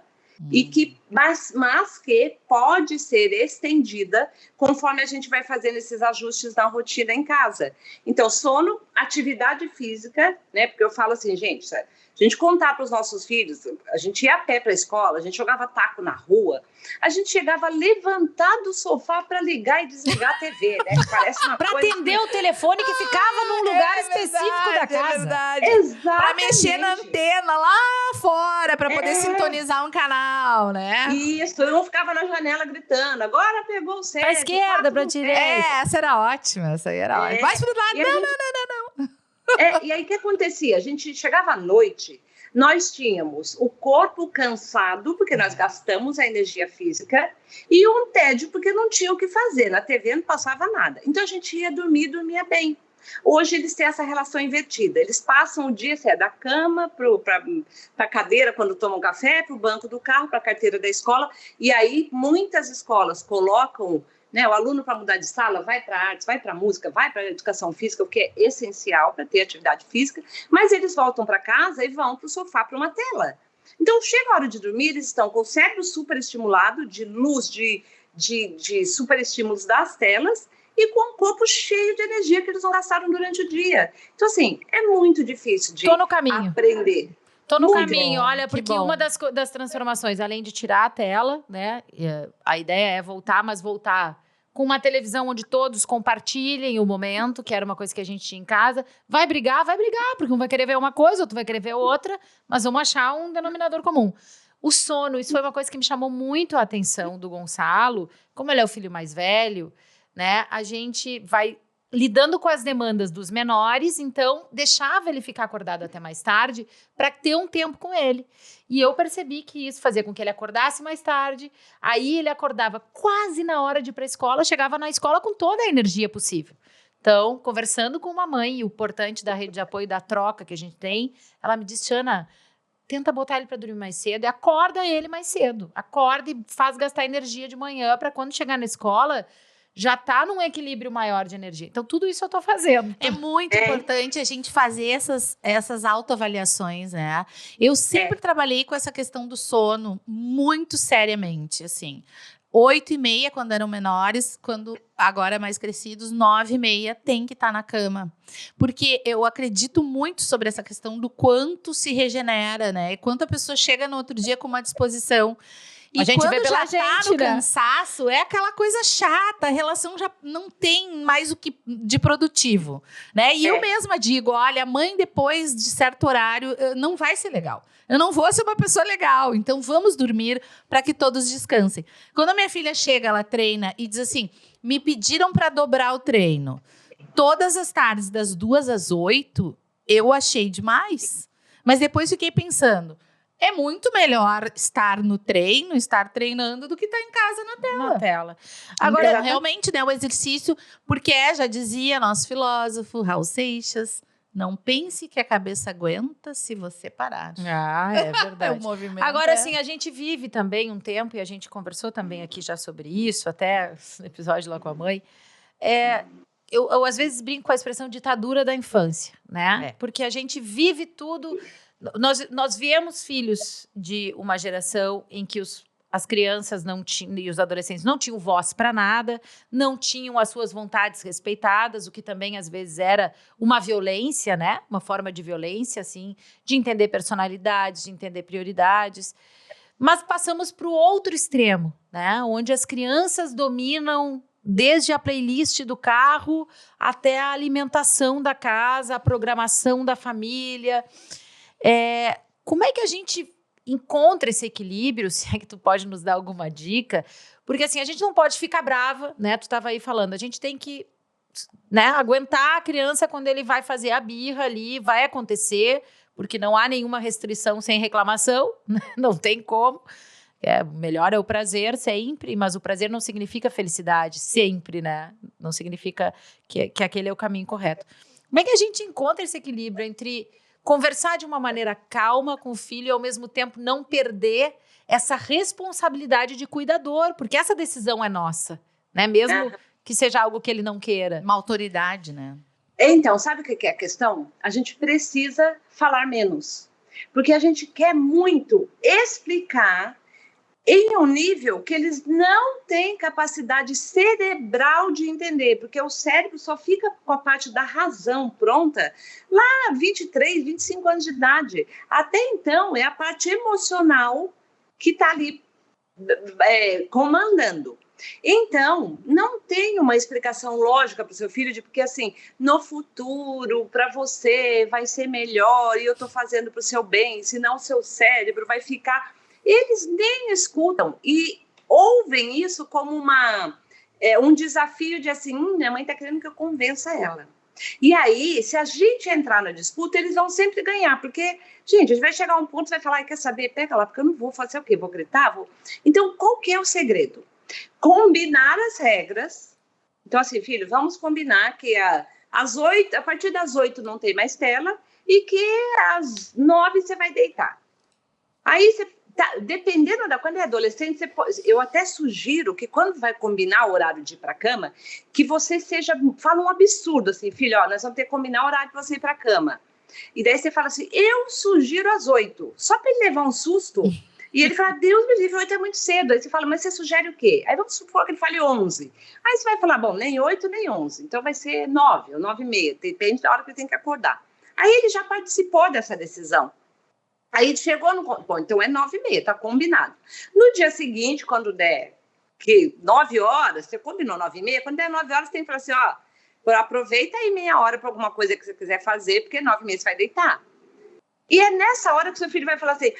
e que mas que pode ser estendida conforme a gente vai fazendo esses ajustes na rotina em casa. Então, sono, atividade física, né? Porque eu falo assim, gente, sabe? A gente contar para os nossos filhos, a gente ia a pé para a escola, a gente jogava taco na rua, a gente chegava a levantar do sofá para ligar e desligar a TV, né? Parece uma Pra coisa atender o telefone que ficava num lugar específico da casa. É verdade. Exatamente. Pra mexer na antena lá fora, pra poder sintonizar um canal, né? Isso, eu não ficava na janela gritando, agora pegou o certo. Pra esquerda, pra direita. Essa era ótima, essa aí era ótima. Mais pro lado, não. E aí, o que acontecia? A gente chegava à noite, nós tínhamos o corpo cansado, porque nós gastamos a energia física, e um tédio, porque não tinha o que fazer. Na TV não passava nada. Então, a gente ia dormir e dormia bem. Hoje, eles têm essa relação invertida. Eles passam o dia da cama para a cadeira quando tomam café, para o banco do carro, para a carteira da escola. E aí, muitas escolas colocam... né, o aluno, para mudar de sala, vai para artes, vai para música, vai para educação física, o que é essencial para ter atividade física, mas eles voltam para casa e vão para o sofá, para uma tela. Então, chega a hora de dormir, eles estão com o cérebro superestimulado de luz, de superestímulos das telas, e com o corpo cheio de energia que eles não gastaram durante o dia. Então, assim, é muito difícil de aprender. Tô no Muito caminho, bom, olha, que porque bom. uma das transformações, além de tirar a tela, né? A ideia é voltar, mas voltar com uma televisão onde todos compartilhem o momento, que era uma coisa que a gente tinha em casa. Vai brigar, porque um vai querer ver uma coisa, outro vai querer ver outra, mas vamos achar um denominador comum. O sono, isso foi uma coisa que me chamou muito a atenção do Gonçalo. Como ele é o filho mais velho, né? A gente vai lidando com as demandas dos menores, então deixava ele ficar acordado até mais tarde para ter um tempo com ele. E eu percebi que isso fazia com que ele acordasse mais tarde, aí ele acordava quase na hora de ir para a escola, chegava na escola com toda a energia possível. Então, conversando com uma mãe, o importante da rede de apoio, da troca que a gente tem, ela me disse, Xana, tenta botar ele para dormir mais cedo e acorda ele mais cedo. Acorda e faz gastar energia de manhã para quando chegar na escola já tá num equilíbrio maior de energia. Então, tudo isso eu tô fazendo. É muito importante a gente fazer essas autoavaliações, né? Eu sempre trabalhei com essa questão do sono muito seriamente, assim. 8h30, quando eram menores, quando agora mais crescidos, 9h30 tem que estar na cama. Porque eu acredito muito sobre essa questão do quanto se regenera, né? E quanto a pessoa chega no outro dia com uma disposição. E a gente quando vê pela já tá gente, no né? cansaço, é aquela coisa chata, a relação já não tem mais o que de produtivo, né? E eu mesma digo, olha, mãe depois de certo horário não vai ser legal. Eu não vou ser uma pessoa legal, então vamos dormir para que todos descansem. Quando a minha filha chega, ela treina e diz assim, me pediram para dobrar o treino. Todas as tardes, das 2 às 8, eu achei demais. Mas depois fiquei pensando, é muito melhor estar no treino, estar treinando, do que estar em casa na tela. Agora, então, realmente, né, o exercício, porque já dizia nosso filósofo, Raul Seixas, não pense que a cabeça aguenta se você parar. Ah, é verdade. O movimento Agora, assim, a gente vive também um tempo, e a gente conversou também aqui já sobre isso, até no episódio lá com a mãe, eu às vezes brinco com a expressão ditadura da infância, né? Porque a gente vive tudo... Nós viemos filhos de uma geração em que as crianças não tinham, e os adolescentes não tinham voz para nada, não tinham as suas vontades respeitadas, o que também às vezes era uma violência, né? Uma forma de violência, assim, de entender personalidades, de entender prioridades. Mas passamos para o outro extremo, né? Onde as crianças dominam desde a playlist do carro até a alimentação da casa, a programação da família. Como é que a gente encontra esse equilíbrio, se é que tu pode nos dar alguma dica? Porque assim, a gente não pode ficar brava, né? Tu estava aí falando, a gente tem que, né, aguentar a criança quando ele vai fazer a birra ali, vai acontecer, porque não há nenhuma restrição sem reclamação, né? Não tem como. Melhor é o prazer sempre, mas o prazer não significa felicidade sempre, né? Não significa que aquele é o caminho correto. Como é que a gente encontra esse equilíbrio entre conversar de uma maneira calma com o filho e, ao mesmo tempo, não perder essa responsabilidade de cuidador, porque essa decisão é nossa, né? Mesmo que seja algo que ele não queira. Uma autoridade, né? Então, sabe o que é a questão? A gente precisa falar menos, porque a gente quer muito explicar em um nível que eles não têm capacidade cerebral de entender, porque o cérebro só fica com a parte da razão pronta lá 23, 25 anos de idade. Até então, é a parte emocional que está ali comandando. Então, não tem uma explicação lógica para o seu filho de porque, assim, no futuro, para você vai ser melhor e eu estou fazendo para o seu bem, senão o seu cérebro vai ficar... Eles nem escutam e ouvem isso como um desafio de assim, minha mãe está querendo que eu convença ela. E aí, se a gente entrar na disputa, eles vão sempre ganhar, porque, gente, a gente vai chegar a um ponto e vai falar, quer saber, pega lá, porque eu não vou fazer o quê? Vou gritar? Vou... Então, qual que é o segredo? Combinar as regras. Então, assim, filho, vamos combinar que a partir das 8 não tem mais tela e que às 9 você vai deitar. Aí você... dependendo da quando é adolescente, eu até sugiro que quando vai combinar o horário de ir para a cama, que você fala um absurdo assim, filho, ó, nós vamos ter que combinar o horário para você ir para a cama. E daí você fala assim, eu sugiro às 8, só para ele levar um susto. E ele fala, Deus me livre, 8 é muito cedo. Aí você fala, mas você sugere o quê? Aí vamos supor que ele fale 11. Aí você vai falar, bom, nem 8 nem 11, então vai ser 9 ou 9h30, depende da hora que ele tem que acordar. Aí ele já participou dessa decisão. Aí chegou no... Bom, então é 9h30, tá combinado. No dia seguinte, quando der 9 horas, você combinou 9h30, quando der 9 horas, você tem que falar assim, ó, aproveita aí meia hora para alguma coisa que você quiser fazer, porque 9h30 você vai deitar. E é nessa hora que seu filho vai falar assim,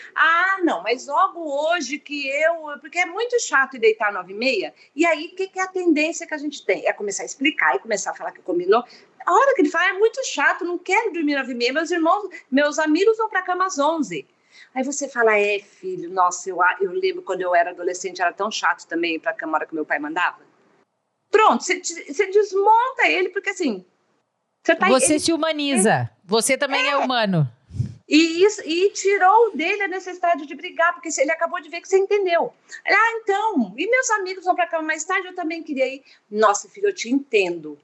não, mas logo hoje porque é muito chato deitar 9h30, e aí o que é a tendência que a gente tem? É começar a explicar e começar a falar que combinou. A hora que ele fala, é muito chato, não quero dormir 9h30, meus amigos vão para a cama às 11. Aí você fala, filho, nossa, eu lembro quando eu era adolescente, era tão chato também ir para a cama a hora que meu pai mandava. Pronto, você desmonta ele, porque assim... Você se humaniza, você também é humano. E tirou dele a necessidade de brigar, porque ele acabou de ver que você entendeu. Então, e meus amigos vão para a cama mais tarde, eu também queria ir. Nossa, filho, eu te entendo.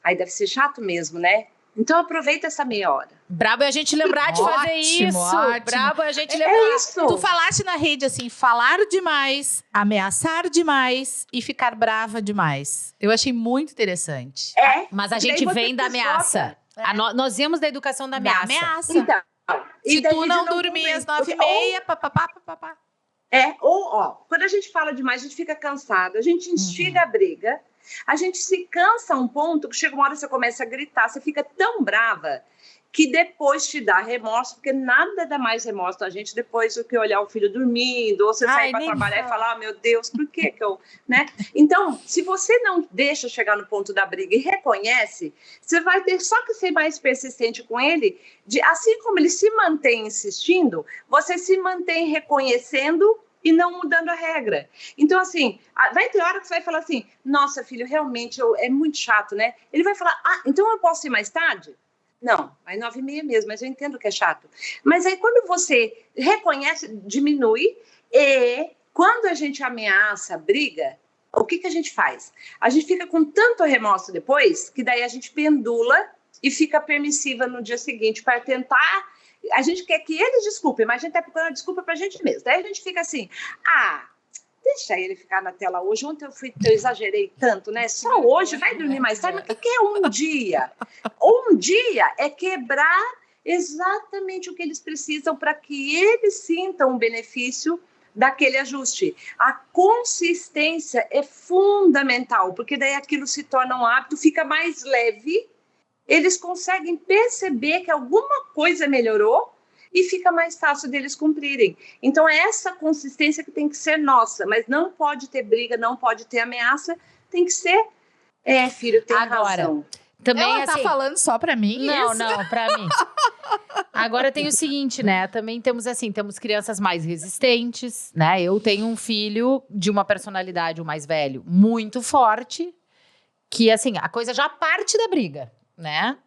Aí deve ser chato mesmo, né? Então aproveita essa meia hora. Brabo é a gente lembrar de fazer isso. Ótimo. Brabo é a gente lembrar. É isso. Tu falaste na rede assim, falar demais, ameaçar demais e ficar brava demais. Eu achei muito interessante. Mas a gente vem da ameaça. Nós viemos da educação da ameaça. Então, se tu não dormir às 9h30, papapá. Quando a gente fala demais, a gente fica cansado, a gente instiga a briga, a gente se cansa a um ponto que chega uma hora que você começa a gritar, você fica tão brava que depois te dá remorso, porque nada dá mais remorso a gente depois do que olhar o filho dormindo, ou você sair para trabalhar e falar, meu Deus, por que eu... né? Então, se você não deixa chegar no ponto da briga e reconhece, você vai ter só que ser mais persistente com ele, assim como ele se mantém insistindo, você se mantém reconhecendo e não mudando a regra. Então, assim, vai ter hora que você vai falar assim, nossa, filho, realmente é muito chato, né? Ele vai falar, então eu posso ir mais tarde? Não, aí 9h30 mesmo, mas eu entendo que é chato. Mas aí quando você reconhece, diminui, e quando a gente ameaça, briga, o que a gente faz? A gente fica com tanto remorso depois, que daí a gente pendula e fica permissiva no dia seguinte para tentar... A gente quer que eles desculpem, mas a gente está procurando desculpa para a gente mesmo. Daí a gente fica assim, deixa ele ficar na tela hoje. Ontem eu exagerei tanto, né? Só hoje, vai dormir mais tarde. Mas o que é um dia? Um dia é quebrar exatamente o que eles precisam para que eles sintam o benefício daquele ajuste. A consistência é fundamental, porque daí aquilo se torna um hábito, fica mais leve, eles conseguem perceber que alguma coisa melhorou e fica mais fácil deles cumprirem. Então, é essa consistência que tem que ser nossa, mas não pode ter briga, não pode ter ameaça, tem que ser, filho, tem razão. Também, ela tá falando só pra mim? Não, pra mim. Agora tem o seguinte, né? Também temos crianças mais resistentes, né? Eu tenho um filho de uma personalidade, o mais velho, muito forte, que, assim, a coisa já parte da briga, né?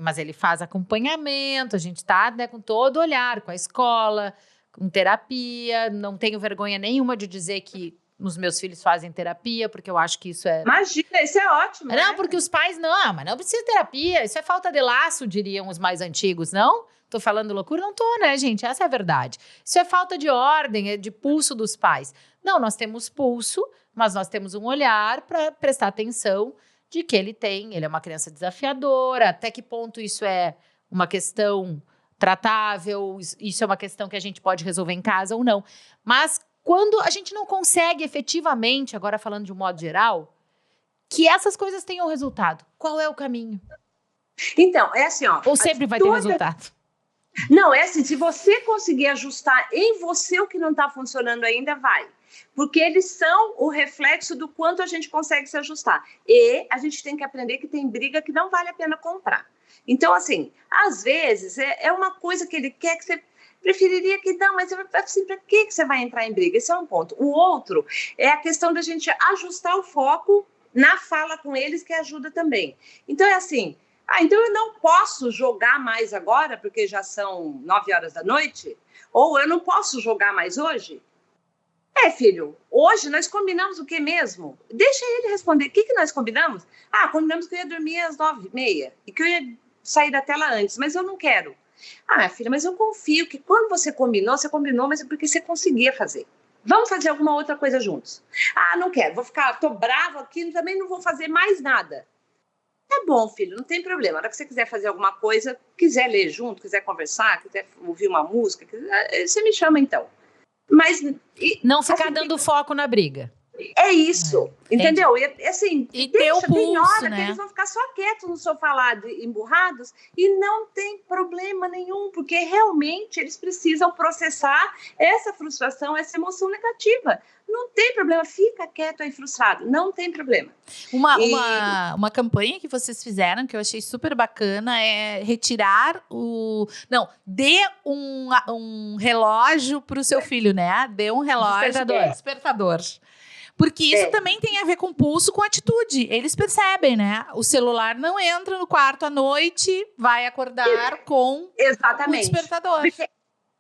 Mas ele faz acompanhamento, a gente tá, né, com todo olhar, com a escola, com terapia. Não tenho vergonha nenhuma de dizer que os meus filhos fazem terapia, porque eu acho que isso é... Imagina, isso é ótimo, Não, porque os pais, mas não precisa de terapia, isso é falta de laço, diriam os mais antigos, não? tô falando loucura? Não tô, né, gente? Essa é a verdade. Isso é falta de ordem, é de pulso dos pais. Não, nós temos pulso, mas nós temos um olhar para prestar atenção de que ele é uma criança desafiadora, até que ponto isso é uma questão tratável, isso é uma questão que a gente pode resolver em casa ou não. Mas quando a gente não consegue efetivamente, agora falando de um modo geral, que essas coisas tenham resultado, qual é o caminho? Então, é assim, ó. Ou sempre vai ter resultado? Não, é assim, se você conseguir ajustar em você o que não está funcionando ainda, vai. Porque eles são o reflexo do quanto a gente consegue se ajustar. E a gente tem que aprender que tem briga que não vale a pena comprar. Então, assim, às vezes é uma coisa que ele quer que você preferiria que não, mas assim, para que você vai entrar em briga? Esse é um ponto. O outro é a questão da gente ajustar o foco na fala com eles, que ajuda também. Então, é assim, então eu não posso jogar mais agora, porque já são 9 horas da noite, ou eu não posso jogar mais hoje? Filho, hoje nós combinamos o que mesmo? Deixa ele responder. O que nós combinamos? Combinamos que eu ia dormir às 9h30 e que eu ia sair da tela antes, mas eu não quero. Minha filha, mas eu confio que quando você combinou, mas é porque você conseguia fazer. Vamos fazer alguma outra coisa juntos. Não quero, tô brava aqui, também não vou fazer mais nada. Tá bom, filho, não tem problema. Na hora que você quiser fazer alguma coisa, quiser ler junto, quiser conversar, quiser ouvir uma música, você me chama então. Mas não ficar dando foco na briga. É isso, entendeu? E assim, ter o pulso, tem hora né? que eles vão ficar só quietos no sofá lá, emburrados, e não tem problema nenhum, porque realmente eles precisam processar essa frustração, essa emoção negativa. Não tem problema, fica quieto aí frustrado, não tem problema. Uma campanha que vocês fizeram, que eu achei super bacana, é retirar dê um relógio para o seu filho, né? Dê um relógio, despertador. Porque isso também tem a ver com pulso, com atitude. Eles percebem, né? O celular não entra no quarto à noite, vai acordar com o despertador. Porque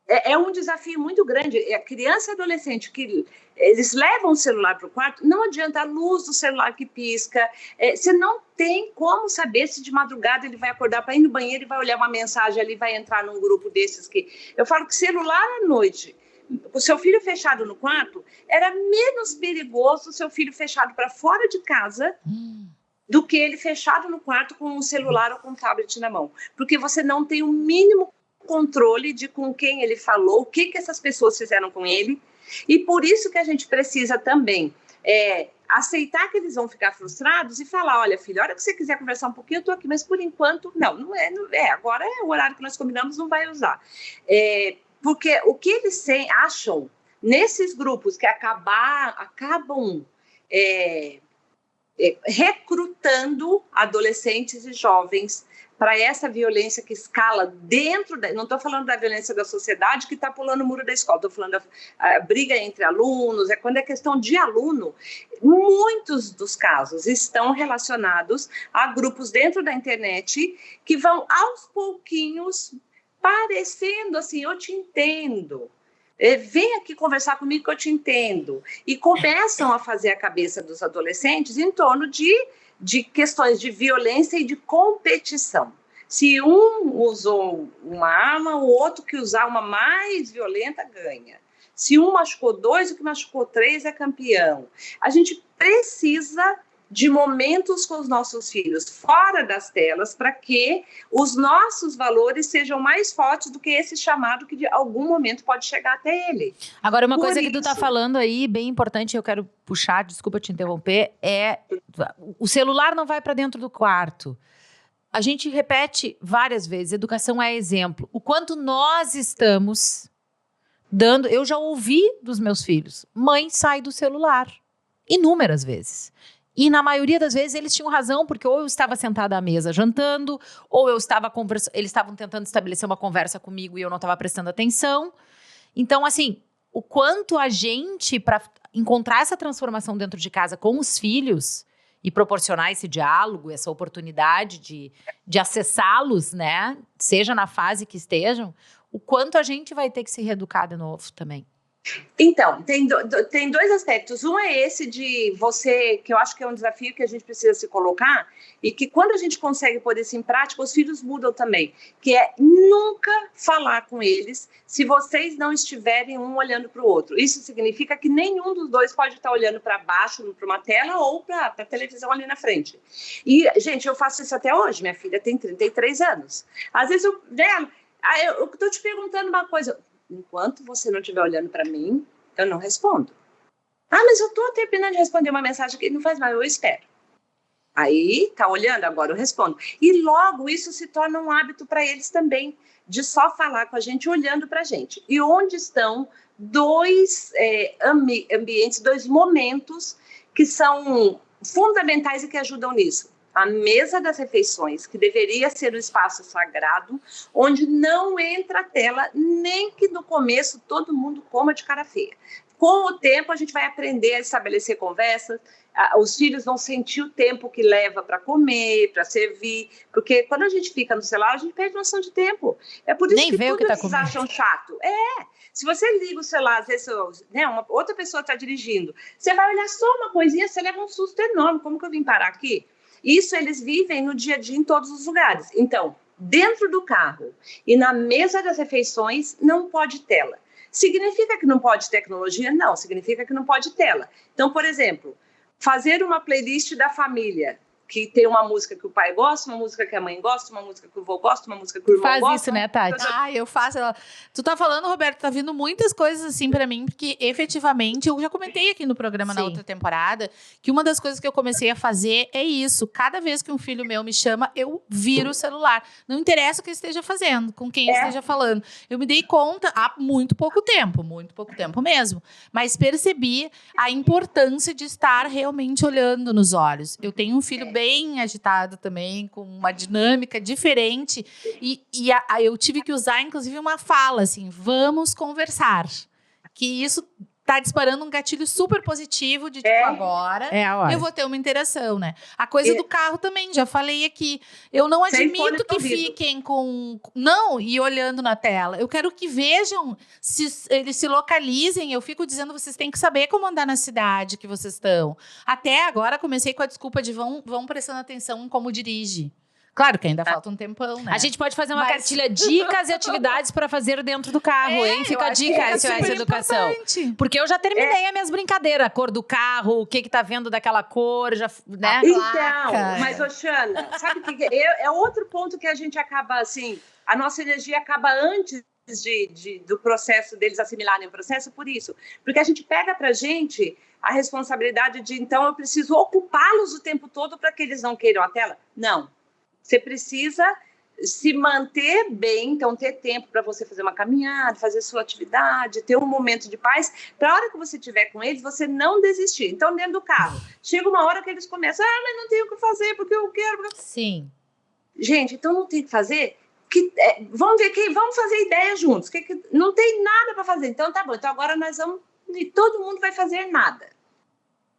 é um desafio muito grande. A criança e adolescente que eles levam o celular para o quarto, não adianta a luz do celular que pisca. Você não tem como saber se de madrugada ele vai acordar para ir no banheiro e vai olhar uma mensagem ali, vai entrar num grupo desses que... Eu falo que celular à noite, o seu filho fechado no quarto, era menos perigoso o seu filho fechado para fora de casa do que ele fechado no quarto com um celular ou com um tablet na mão. Porque você não tem o mínimo controle de com quem ele falou, o que essas pessoas fizeram com ele. E por isso que a gente precisa também aceitar que eles vão ficar frustrados e falar, olha, filho, a hora que você quiser conversar um pouquinho, eu tô aqui, mas por enquanto, não é. Agora é o horário que nós combinamos, não vai usar. Porque o que eles acham nesses grupos que acabam recrutando adolescentes e jovens para essa violência que escala dentro não estou falando da violência da sociedade que está pulando o muro da escola, estou falando da briga entre alunos, quando é questão de aluno, muitos dos casos estão relacionados a grupos dentro da internet que vão aos pouquinhos parecendo assim, eu te entendo, vem aqui conversar comigo que eu te entendo, e começam a fazer a cabeça dos adolescentes em torno de questões de violência e de competição. Se um usou uma arma, o outro que usar uma mais violenta ganha. Se um machucou 2, o que machucou 3 é campeão. A gente precisa de momentos com os nossos filhos fora das telas para que os nossos valores sejam mais fortes do que esse chamado que de algum momento pode chegar até ele. Agora, uma coisa que tu tá falando aí, bem importante, eu quero puxar, desculpa te interromper, o celular não vai para dentro do quarto. A gente repete várias vezes, educação é exemplo. O quanto nós estamos dando... Eu já ouvi dos meus filhos, mãe, sai do celular. Inúmeras vezes. E na maioria das vezes eles tinham razão, porque ou eu estava sentada à mesa jantando, ou eu estava conversando, eles estavam tentando estabelecer uma conversa comigo e eu não estava prestando atenção. Então, assim, o quanto a gente, para encontrar essa transformação dentro de casa com os filhos e proporcionar esse diálogo, essa oportunidade de acessá-los, né? Seja na fase que estejam, o quanto a gente vai ter que se reeducar de novo também. Então, tem dois aspectos. Um é esse de você, que eu acho que é um desafio que a gente precisa se colocar, e que quando a gente consegue pôr isso em prática, os filhos mudam também, que é nunca falar com eles se vocês não estiverem um olhando para o outro. Isso significa que nenhum dos dois pode estar olhando para baixo, para uma tela, ou para a televisão ali na frente. E, gente, eu faço isso até hoje. Minha filha tem 33 anos. Às vezes eu estou te perguntando uma coisa. Enquanto você não estiver olhando para mim, eu não respondo. Ah, mas eu estou terminando de responder uma mensagem que não faz mal, eu espero. Aí, tá olhando? Agora eu respondo. E logo isso se torna um hábito para eles também, de só falar com a gente olhando para a gente. E onde estão dois ambientes, dois momentos que são fundamentais e que ajudam nisso? A mesa das refeições, que deveria ser um espaço sagrado, onde não entra a tela, nem que no começo todo mundo coma de cara feia. Com o tempo, a gente vai aprender a estabelecer conversas, os filhos vão sentir o tempo que leva para comer, para servir, porque quando a gente fica no celular, a gente perde noção de tempo. É por isso Nem que vê o tudo que tá eles comendo. acham chato. Se você liga o celular, às vezes uma outra pessoa está dirigindo, você vai olhar só uma coisinha, você leva um susto enorme. Como que eu vim parar aqui? Isso eles vivem no dia a dia em todos os lugares. Então, dentro do carro e na mesa das refeições, não pode tela. Significa que não pode tecnologia? Não, significa que não pode tela. Então, por exemplo, fazer uma playlist da família, que tem uma música que o pai gosta, uma música que a mãe gosta, uma música que o vô gosta, uma música que o irmão Faz gosta. isso, né, Tati? Eu faço. Tu tá falando, Roberto, tá vindo muitas coisas assim pra mim, porque efetivamente, eu já comentei aqui no programa na Sim. outra temporada, que uma das coisas que eu comecei a fazer é isso. Cada vez que um filho meu me chama, eu viro o celular. Não interessa o que eu esteja fazendo, com quem eu esteja falando. Eu me dei conta há muito pouco tempo mesmo. Mas percebi a importância de estar realmente olhando nos olhos. Eu tenho um filho bem agitado também, com uma dinâmica diferente. E eu tive que usar, inclusive, uma fala, assim, vamos conversar. Que isso tá disparando um gatilho super positivo de, tipo, agora É a hora. eu vou ter uma interação, né? A coisa do carro também, já falei aqui. Eu não Sem fone admito que de ouvido. fiquem Não, e olhando na tela. Eu quero que vejam, eles se localizem. Eu fico dizendo, vocês têm que saber como andar na cidade que vocês estão. Até agora, comecei com a desculpa de vão prestando atenção em como dirige. Claro que ainda falta um tempão, né? A gente pode fazer uma Mas- cartilha dicas e atividades para fazer dentro do carro, hein? Fica a dica, SOS Educação. Importante. Porque eu já terminei as minhas brincadeiras. A cor do carro, o que tá vendo daquela cor, já, né? Então, placa. mas, Oxana, sabe o que é outro ponto que a gente acaba, assim, a nossa energia acaba antes do processo deles assimilarem o processo, por isso. Porque a gente pega pra gente a responsabilidade de, então, eu preciso ocupá-los o tempo todo para que eles não queiram a tela. Não. Você precisa se manter bem, então ter tempo para você fazer uma caminhada, fazer sua atividade, ter um momento de paz, para a hora que você estiver com eles, você não desistir. Então, dentro do carro, chega uma hora que eles começam, mas não tenho o que fazer, porque eu quero... Sim. Gente, então não tem o que fazer? Vamos fazer ideia juntos. Não tem nada para fazer. Então, tá bom. Então, agora nós vamos... E todo mundo vai fazer nada.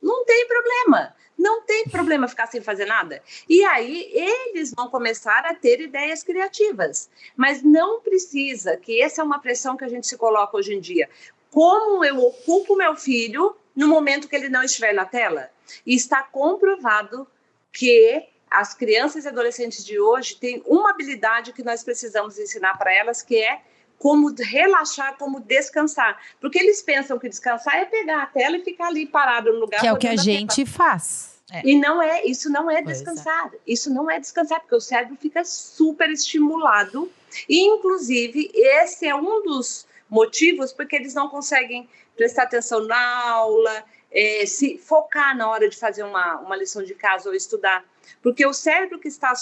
Não tem problema. Não tem problema ficar sem fazer nada. E aí, eles vão começar a ter ideias criativas. Mas não precisa, que essa é uma pressão que a gente se coloca hoje em dia. Como eu ocupo meu filho no momento que ele não estiver na tela? E está comprovado que as crianças e adolescentes de hoje têm uma habilidade que nós precisamos ensinar para elas, que é como relaxar, como descansar. Porque eles pensam que descansar é pegar a tela e ficar ali parado no lugar. Que é o que a rodando gente faz. E isso não é Pois descansar. Isso não é descansar, porque o cérebro fica super estimulado. E, inclusive, esse é um dos motivos porque eles não conseguem prestar atenção na aula, se focar na hora de fazer uma lição de casa ou estudar. Porque o cérebro que está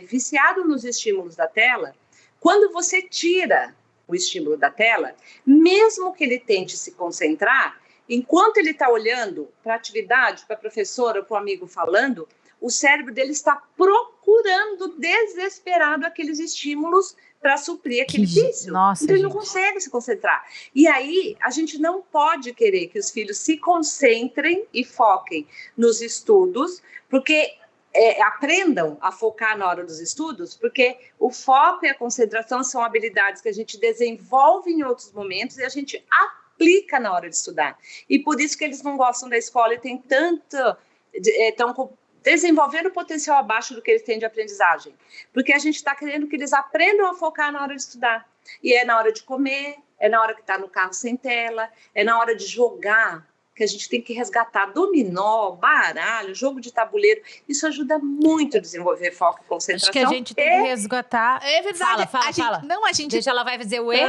viciado nos estímulos da tela, quando você tira o estímulo da tela, mesmo que ele tente se concentrar, enquanto ele está olhando para a atividade, para a professora, para o amigo falando, o cérebro dele está procurando desesperado aqueles estímulos para suprir aquele vício. Nossa, então ele não gente. consegue se concentrar. E aí a gente não pode querer que os filhos se concentrem e foquem nos estudos, porque aprendam a focar na hora dos estudos, porque o foco e a concentração são habilidades que a gente desenvolve em outros momentos e a gente aplica na hora de estudar. E por isso que eles não gostam da escola e tem tanto... estão desenvolvendo o potencial abaixo do que eles têm de aprendizagem. Porque a gente está querendo que eles aprendam a focar na hora de estudar. E é na hora de comer, é na hora que está no carro sem tela, é na hora de jogar, que a gente tem que resgatar dominó, baralho, jogo de tabuleiro. Isso ajuda muito a desenvolver foco e concentração. Acho que a gente tem que resgatar... É verdade. Fala. Não, a gente... Deixa, ela vai fazer o E.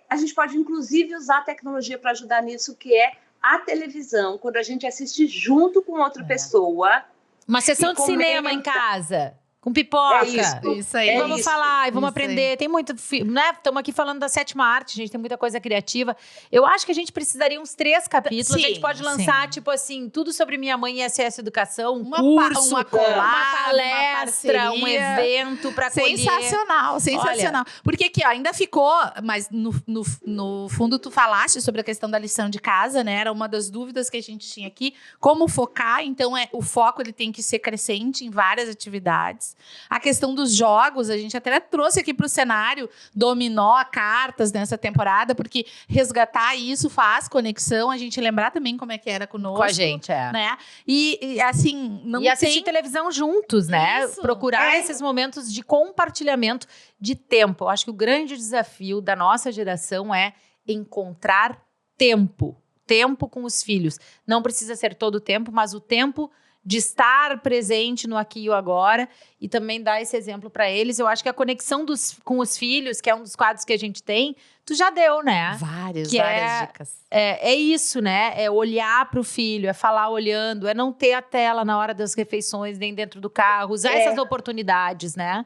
A gente pode, inclusive, usar a tecnologia para ajudar nisso, que é a televisão, quando a gente assiste junto com outra pessoa. Uma sessão de cinema em casa. Com pipoca. Isso aí. Vamos falar e vamos aprender. Tem muito, né? Estamos aqui falando da sétima arte, gente. Tem muita coisa criativa. Eu acho que a gente precisaria uns 3 capítulos. Sim, a gente pode lançar, tipo assim, tudo sobre Minha Mãe e SS Educação, Uma curso, uma colada, uma palestra, uma um evento para colher. Sensacional. Olha, porque aqui, ó, ainda ficou, mas no fundo tu falaste sobre a questão da lição de casa, né? Era uma das dúvidas que a gente tinha aqui. Como focar? Então, o foco ele tem que ser crescente em várias atividades. A questão dos jogos, a gente até trouxe aqui para o cenário dominó, cartas nessa temporada, porque resgatar isso faz conexão, a gente lembrar também como é que era conosco. Com a gente, né? E assim, não E assistir televisão juntos, né? Isso. Procurar esses momentos de compartilhamento de tempo. Eu acho que o grande desafio da nossa geração é encontrar tempo. Tempo com os filhos. Não precisa ser todo o tempo, mas o tempo de estar presente no aqui e o agora e também dar esse exemplo para eles. Eu acho que a conexão com os filhos, que é um dos quadros que a gente tem, tu já deu, né? Várias dicas. É isso, né? É olhar para o filho, é falar olhando, é não ter a tela na hora das refeições, nem dentro do carro, usar essas oportunidades, né?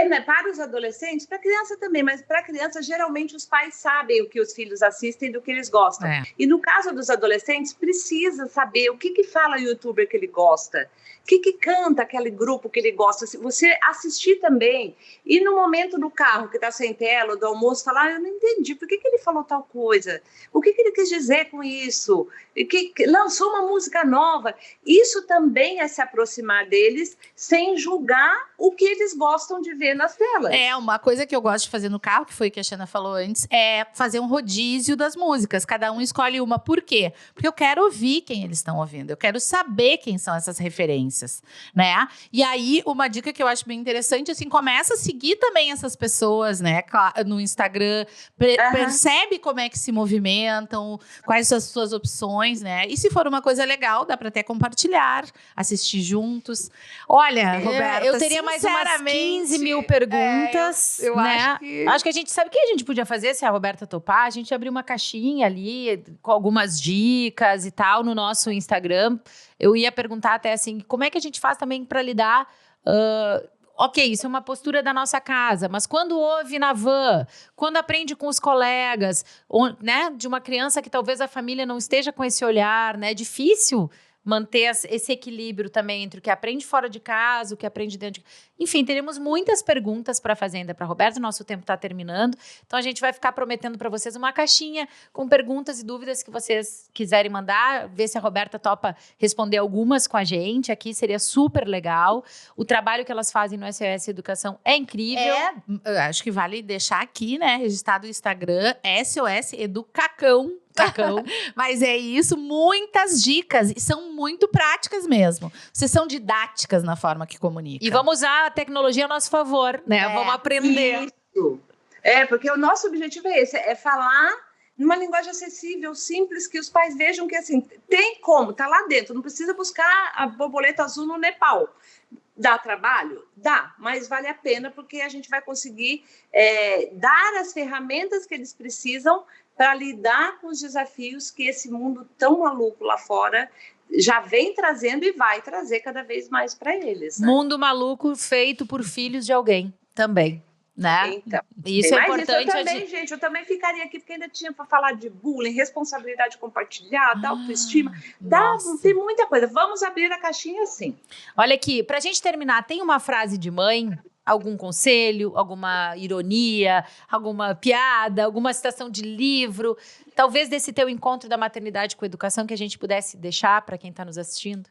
Né, para os adolescentes, para a criança também, mas para a criança, geralmente, os pais sabem o que os filhos assistem e do que eles gostam. E no caso dos adolescentes, precisa saber o que fala o youtuber que ele gosta, o que canta aquele grupo que ele gosta. Se você assistir também, e no momento do carro, que está sem tela, do almoço, falar, eu não entendi, por que ele falou tal coisa? O que ele quis dizer com isso? Que lançou uma música nova. Isso também é se aproximar deles, sem julgar o que eles gostam de ver nas telas. Uma coisa que eu gosto de fazer no carro, que foi o que a Xana falou antes, é fazer um rodízio das músicas. Cada um escolhe uma. Por quê? Porque eu quero ouvir quem eles estão ouvindo. Eu quero saber quem são essas referências, né? E aí, uma dica que eu acho bem interessante, assim, começa a seguir também essas pessoas, né? No Instagram. Percebe como é que se movimentam, quais são as suas opções, né? E se for uma coisa legal, dá para até compartilhar, assistir juntos. Olha, Roberta, eu teria mais umas 15 mil perguntas, eu né? Acho que a gente sabe o que a gente podia fazer, se a Roberta topar, a gente abrir uma caixinha ali com algumas dicas e tal no nosso Instagram. Eu ia perguntar até assim, como é que a gente faz também para lidar... Ok, isso é uma postura da nossa casa, mas quando ouve na van, quando aprende com os colegas, né, de uma criança que talvez a família não esteja com esse olhar, né? É difícil manter esse equilíbrio também entre o que aprende fora de casa, o que aprende dentro de... Enfim, teremos muitas perguntas para fazer ainda para a Roberta, nosso tempo está terminando, então a gente vai ficar prometendo para vocês uma caixinha com perguntas e dúvidas que vocês quiserem mandar, ver se a Roberta topa responder algumas com a gente, aqui seria super legal. O trabalho que elas fazem no SOS Educação é incrível. Eu acho que vale deixar aqui, né, registrado o Instagram, SOS Educacão. Mas é isso, muitas dicas, e são muito práticas mesmo. Vocês são didáticas na forma que comunicam. E vamos usar a tecnologia a nosso favor, né? Vamos aprender. Isso. Porque o nosso objetivo é esse, é falar numa linguagem acessível, simples, que os pais vejam que, assim, tem como, tá lá dentro, não precisa buscar a borboleta azul no Nepal. Dá trabalho? Dá, mas vale a pena porque a gente vai conseguir dar as ferramentas que eles precisam para lidar com os desafios que esse mundo tão maluco lá fora já vem trazendo e vai trazer cada vez mais para eles. Né? Mundo maluco feito por filhos de alguém também, né? Então, isso é importante. Eu também ficaria aqui porque ainda tinha para falar de bullying, responsabilidade compartilhada, autoestima. Tem muita coisa. Vamos abrir a caixinha sim. Olha aqui, para a gente terminar, tem uma frase de mãe? Algum conselho, alguma ironia, alguma piada, alguma citação de livro, talvez desse teu encontro da maternidade com a educação que a gente pudesse deixar para quem está nos assistindo?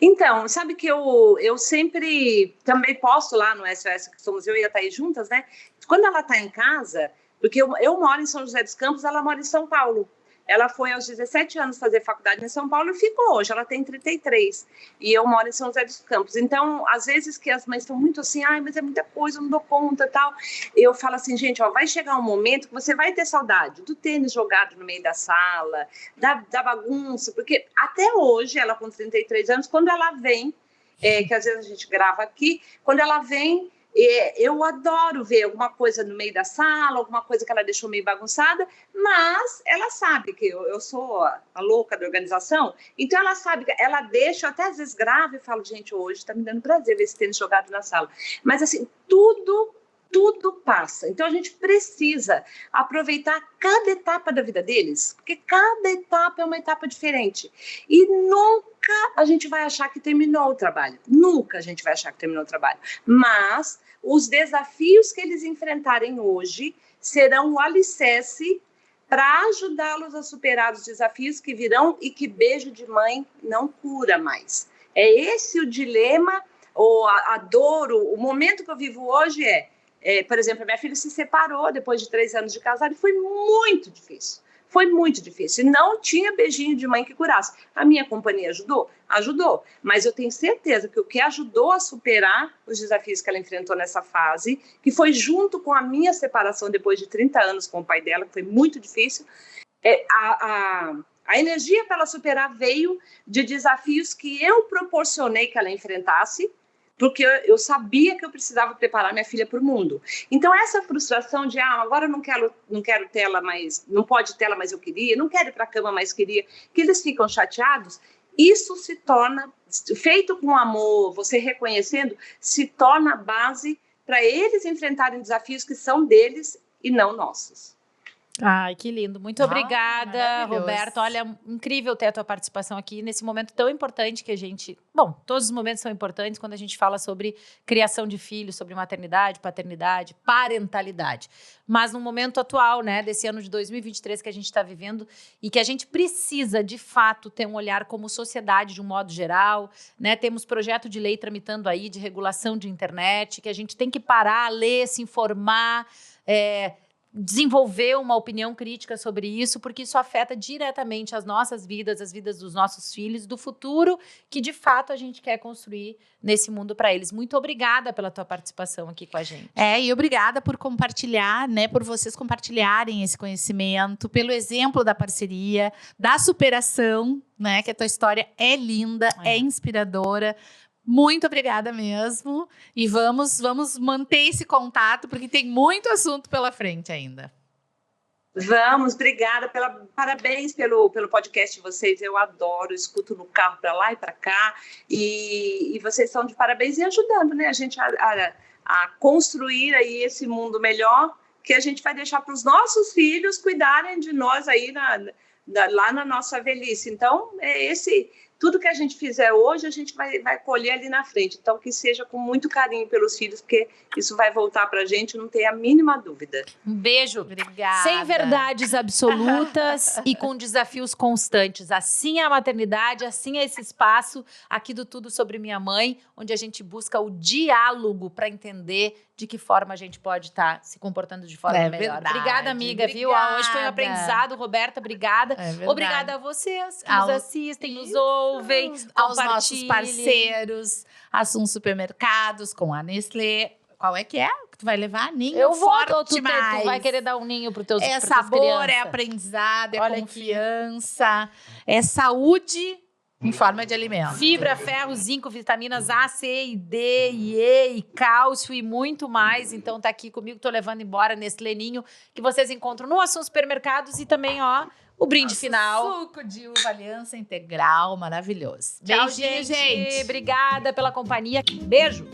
Então, sabe que eu sempre também posto lá no SOS, que somos eu e a Thaís juntas, né? Quando ela está em casa, Porque eu moro em São José dos Campos, ela mora em São Paulo. Ela foi aos 17 anos fazer faculdade em São Paulo e ficou hoje, ela tem 33. E eu moro em São José dos Campos. Então, às vezes que as mães estão muito assim, ai, mas é muita coisa, eu não dou conta e tal. Eu falo assim, gente, ó, vai chegar um momento que você vai ter saudade do tênis jogado no meio da sala, da bagunça, porque até hoje, ela com 33 anos, quando ela vem, que às vezes a gente grava aqui, quando ela vem, eu adoro ver alguma coisa no meio da sala, alguma coisa que ela deixou meio bagunçada, mas ela sabe que eu sou a louca da organização, então ela sabe que ela deixa, eu até às vezes gravo e falo, gente, hoje está me dando prazer ver esse tênis jogado na sala. Mas assim, tudo passa. Então a gente precisa aproveitar cada etapa da vida deles, porque cada etapa é uma etapa diferente. E nunca a gente vai achar que terminou o trabalho. Nunca a gente vai achar que terminou o trabalho. Mas os desafios que eles enfrentarem hoje serão o alicerce para ajudá-los a superar os desafios que virão e que beijo de mãe não cura mais. É esse o dilema, ou a dor, o momento que eu vivo hoje por exemplo, a minha filha se separou depois de 3 anos de casado e foi muito difícil. Foi muito difícil. E não tinha beijinho de mãe que curasse. A minha companhia ajudou? Ajudou. Mas eu tenho certeza que o que ajudou a superar os desafios que ela enfrentou nessa fase, que foi junto com a minha separação depois de 30 anos com o pai dela, que foi muito difícil, a energia para ela superar veio de desafios que eu proporcionei que ela enfrentasse, porque eu sabia que eu precisava preparar minha filha para o mundo. Então, essa frustração de, agora eu não quero tê-la, mas não pode tê-la, mas eu queria, não quero ir para a cama, mas queria, que eles ficam chateados, isso se torna, feito com amor, você reconhecendo, se torna a base para eles enfrentarem desafios que são deles e não nossos. Ai, que lindo. Muito obrigada, Roberto. Olha, incrível ter a tua participação aqui nesse momento tão importante que a gente... Bom, todos os momentos são importantes quando a gente fala sobre criação de filhos, sobre maternidade, paternidade, parentalidade. Mas no momento atual, né, desse ano de 2023 que a gente está vivendo e que a gente precisa, de fato, ter um olhar como sociedade de um modo geral, né? Temos projeto de lei tramitando aí de regulação de internet, que a gente tem que parar, ler, se informar, desenvolver uma opinião crítica sobre isso, porque isso afeta diretamente as nossas vidas, as vidas dos nossos filhos, do futuro que, de fato, a gente quer construir nesse mundo para eles. Muito obrigada pela tua participação aqui com a gente. E obrigada por compartilhar, né, por vocês compartilharem esse conhecimento, pelo exemplo da parceria, da superação, né, que a tua história é linda, é inspiradora. Muito obrigada mesmo. E vamos manter esse contato, porque tem muito assunto pela frente ainda. Vamos, obrigada. Parabéns pelo podcast de vocês. Eu adoro, escuto no carro para lá e para cá. E vocês estão de parabéns e ajudando, né, a gente a construir aí esse mundo melhor, que a gente vai deixar para os nossos filhos cuidarem de nós aí lá na nossa velhice. Então, tudo que a gente fizer hoje, a gente vai colher ali na frente. Então, que seja com muito carinho pelos filhos, porque isso vai voltar para a gente, não tem a mínima dúvida. Um beijo. Obrigada. Sem verdades absolutas e com desafios constantes. Assim é a maternidade, assim é esse espaço aqui do Tudo Sobre Minha Mãe, onde a gente busca o diálogo para entender de que forma a gente pode estar se comportando de forma melhor. Verdade. Obrigada, amiga, viu? Hoje foi um aprendizado, Roberta, obrigada. Obrigada a vocês que nos assistem, nos ouvem, aos nossos parceiros, Assum Supermercados, com a Nestlé. Qual é que é? Que tu vai levar? Ninho Eu vou, Forte tu Mais. vai querer dar um ninho para os teus É sabor, é aprendizado, é confiança, é saúde em forma de alimento. Fibra, ferro, zinco, vitaminas A, C e D, e E, e cálcio e muito mais. Então tá aqui comigo, tô levando embora nesse leninho que vocês encontram no Assum Supermercados e também, o brinde final. Suco de uva Aliança Integral, maravilhoso. Tchau, Beijinho, gente. Obrigada pela companhia. Beijo.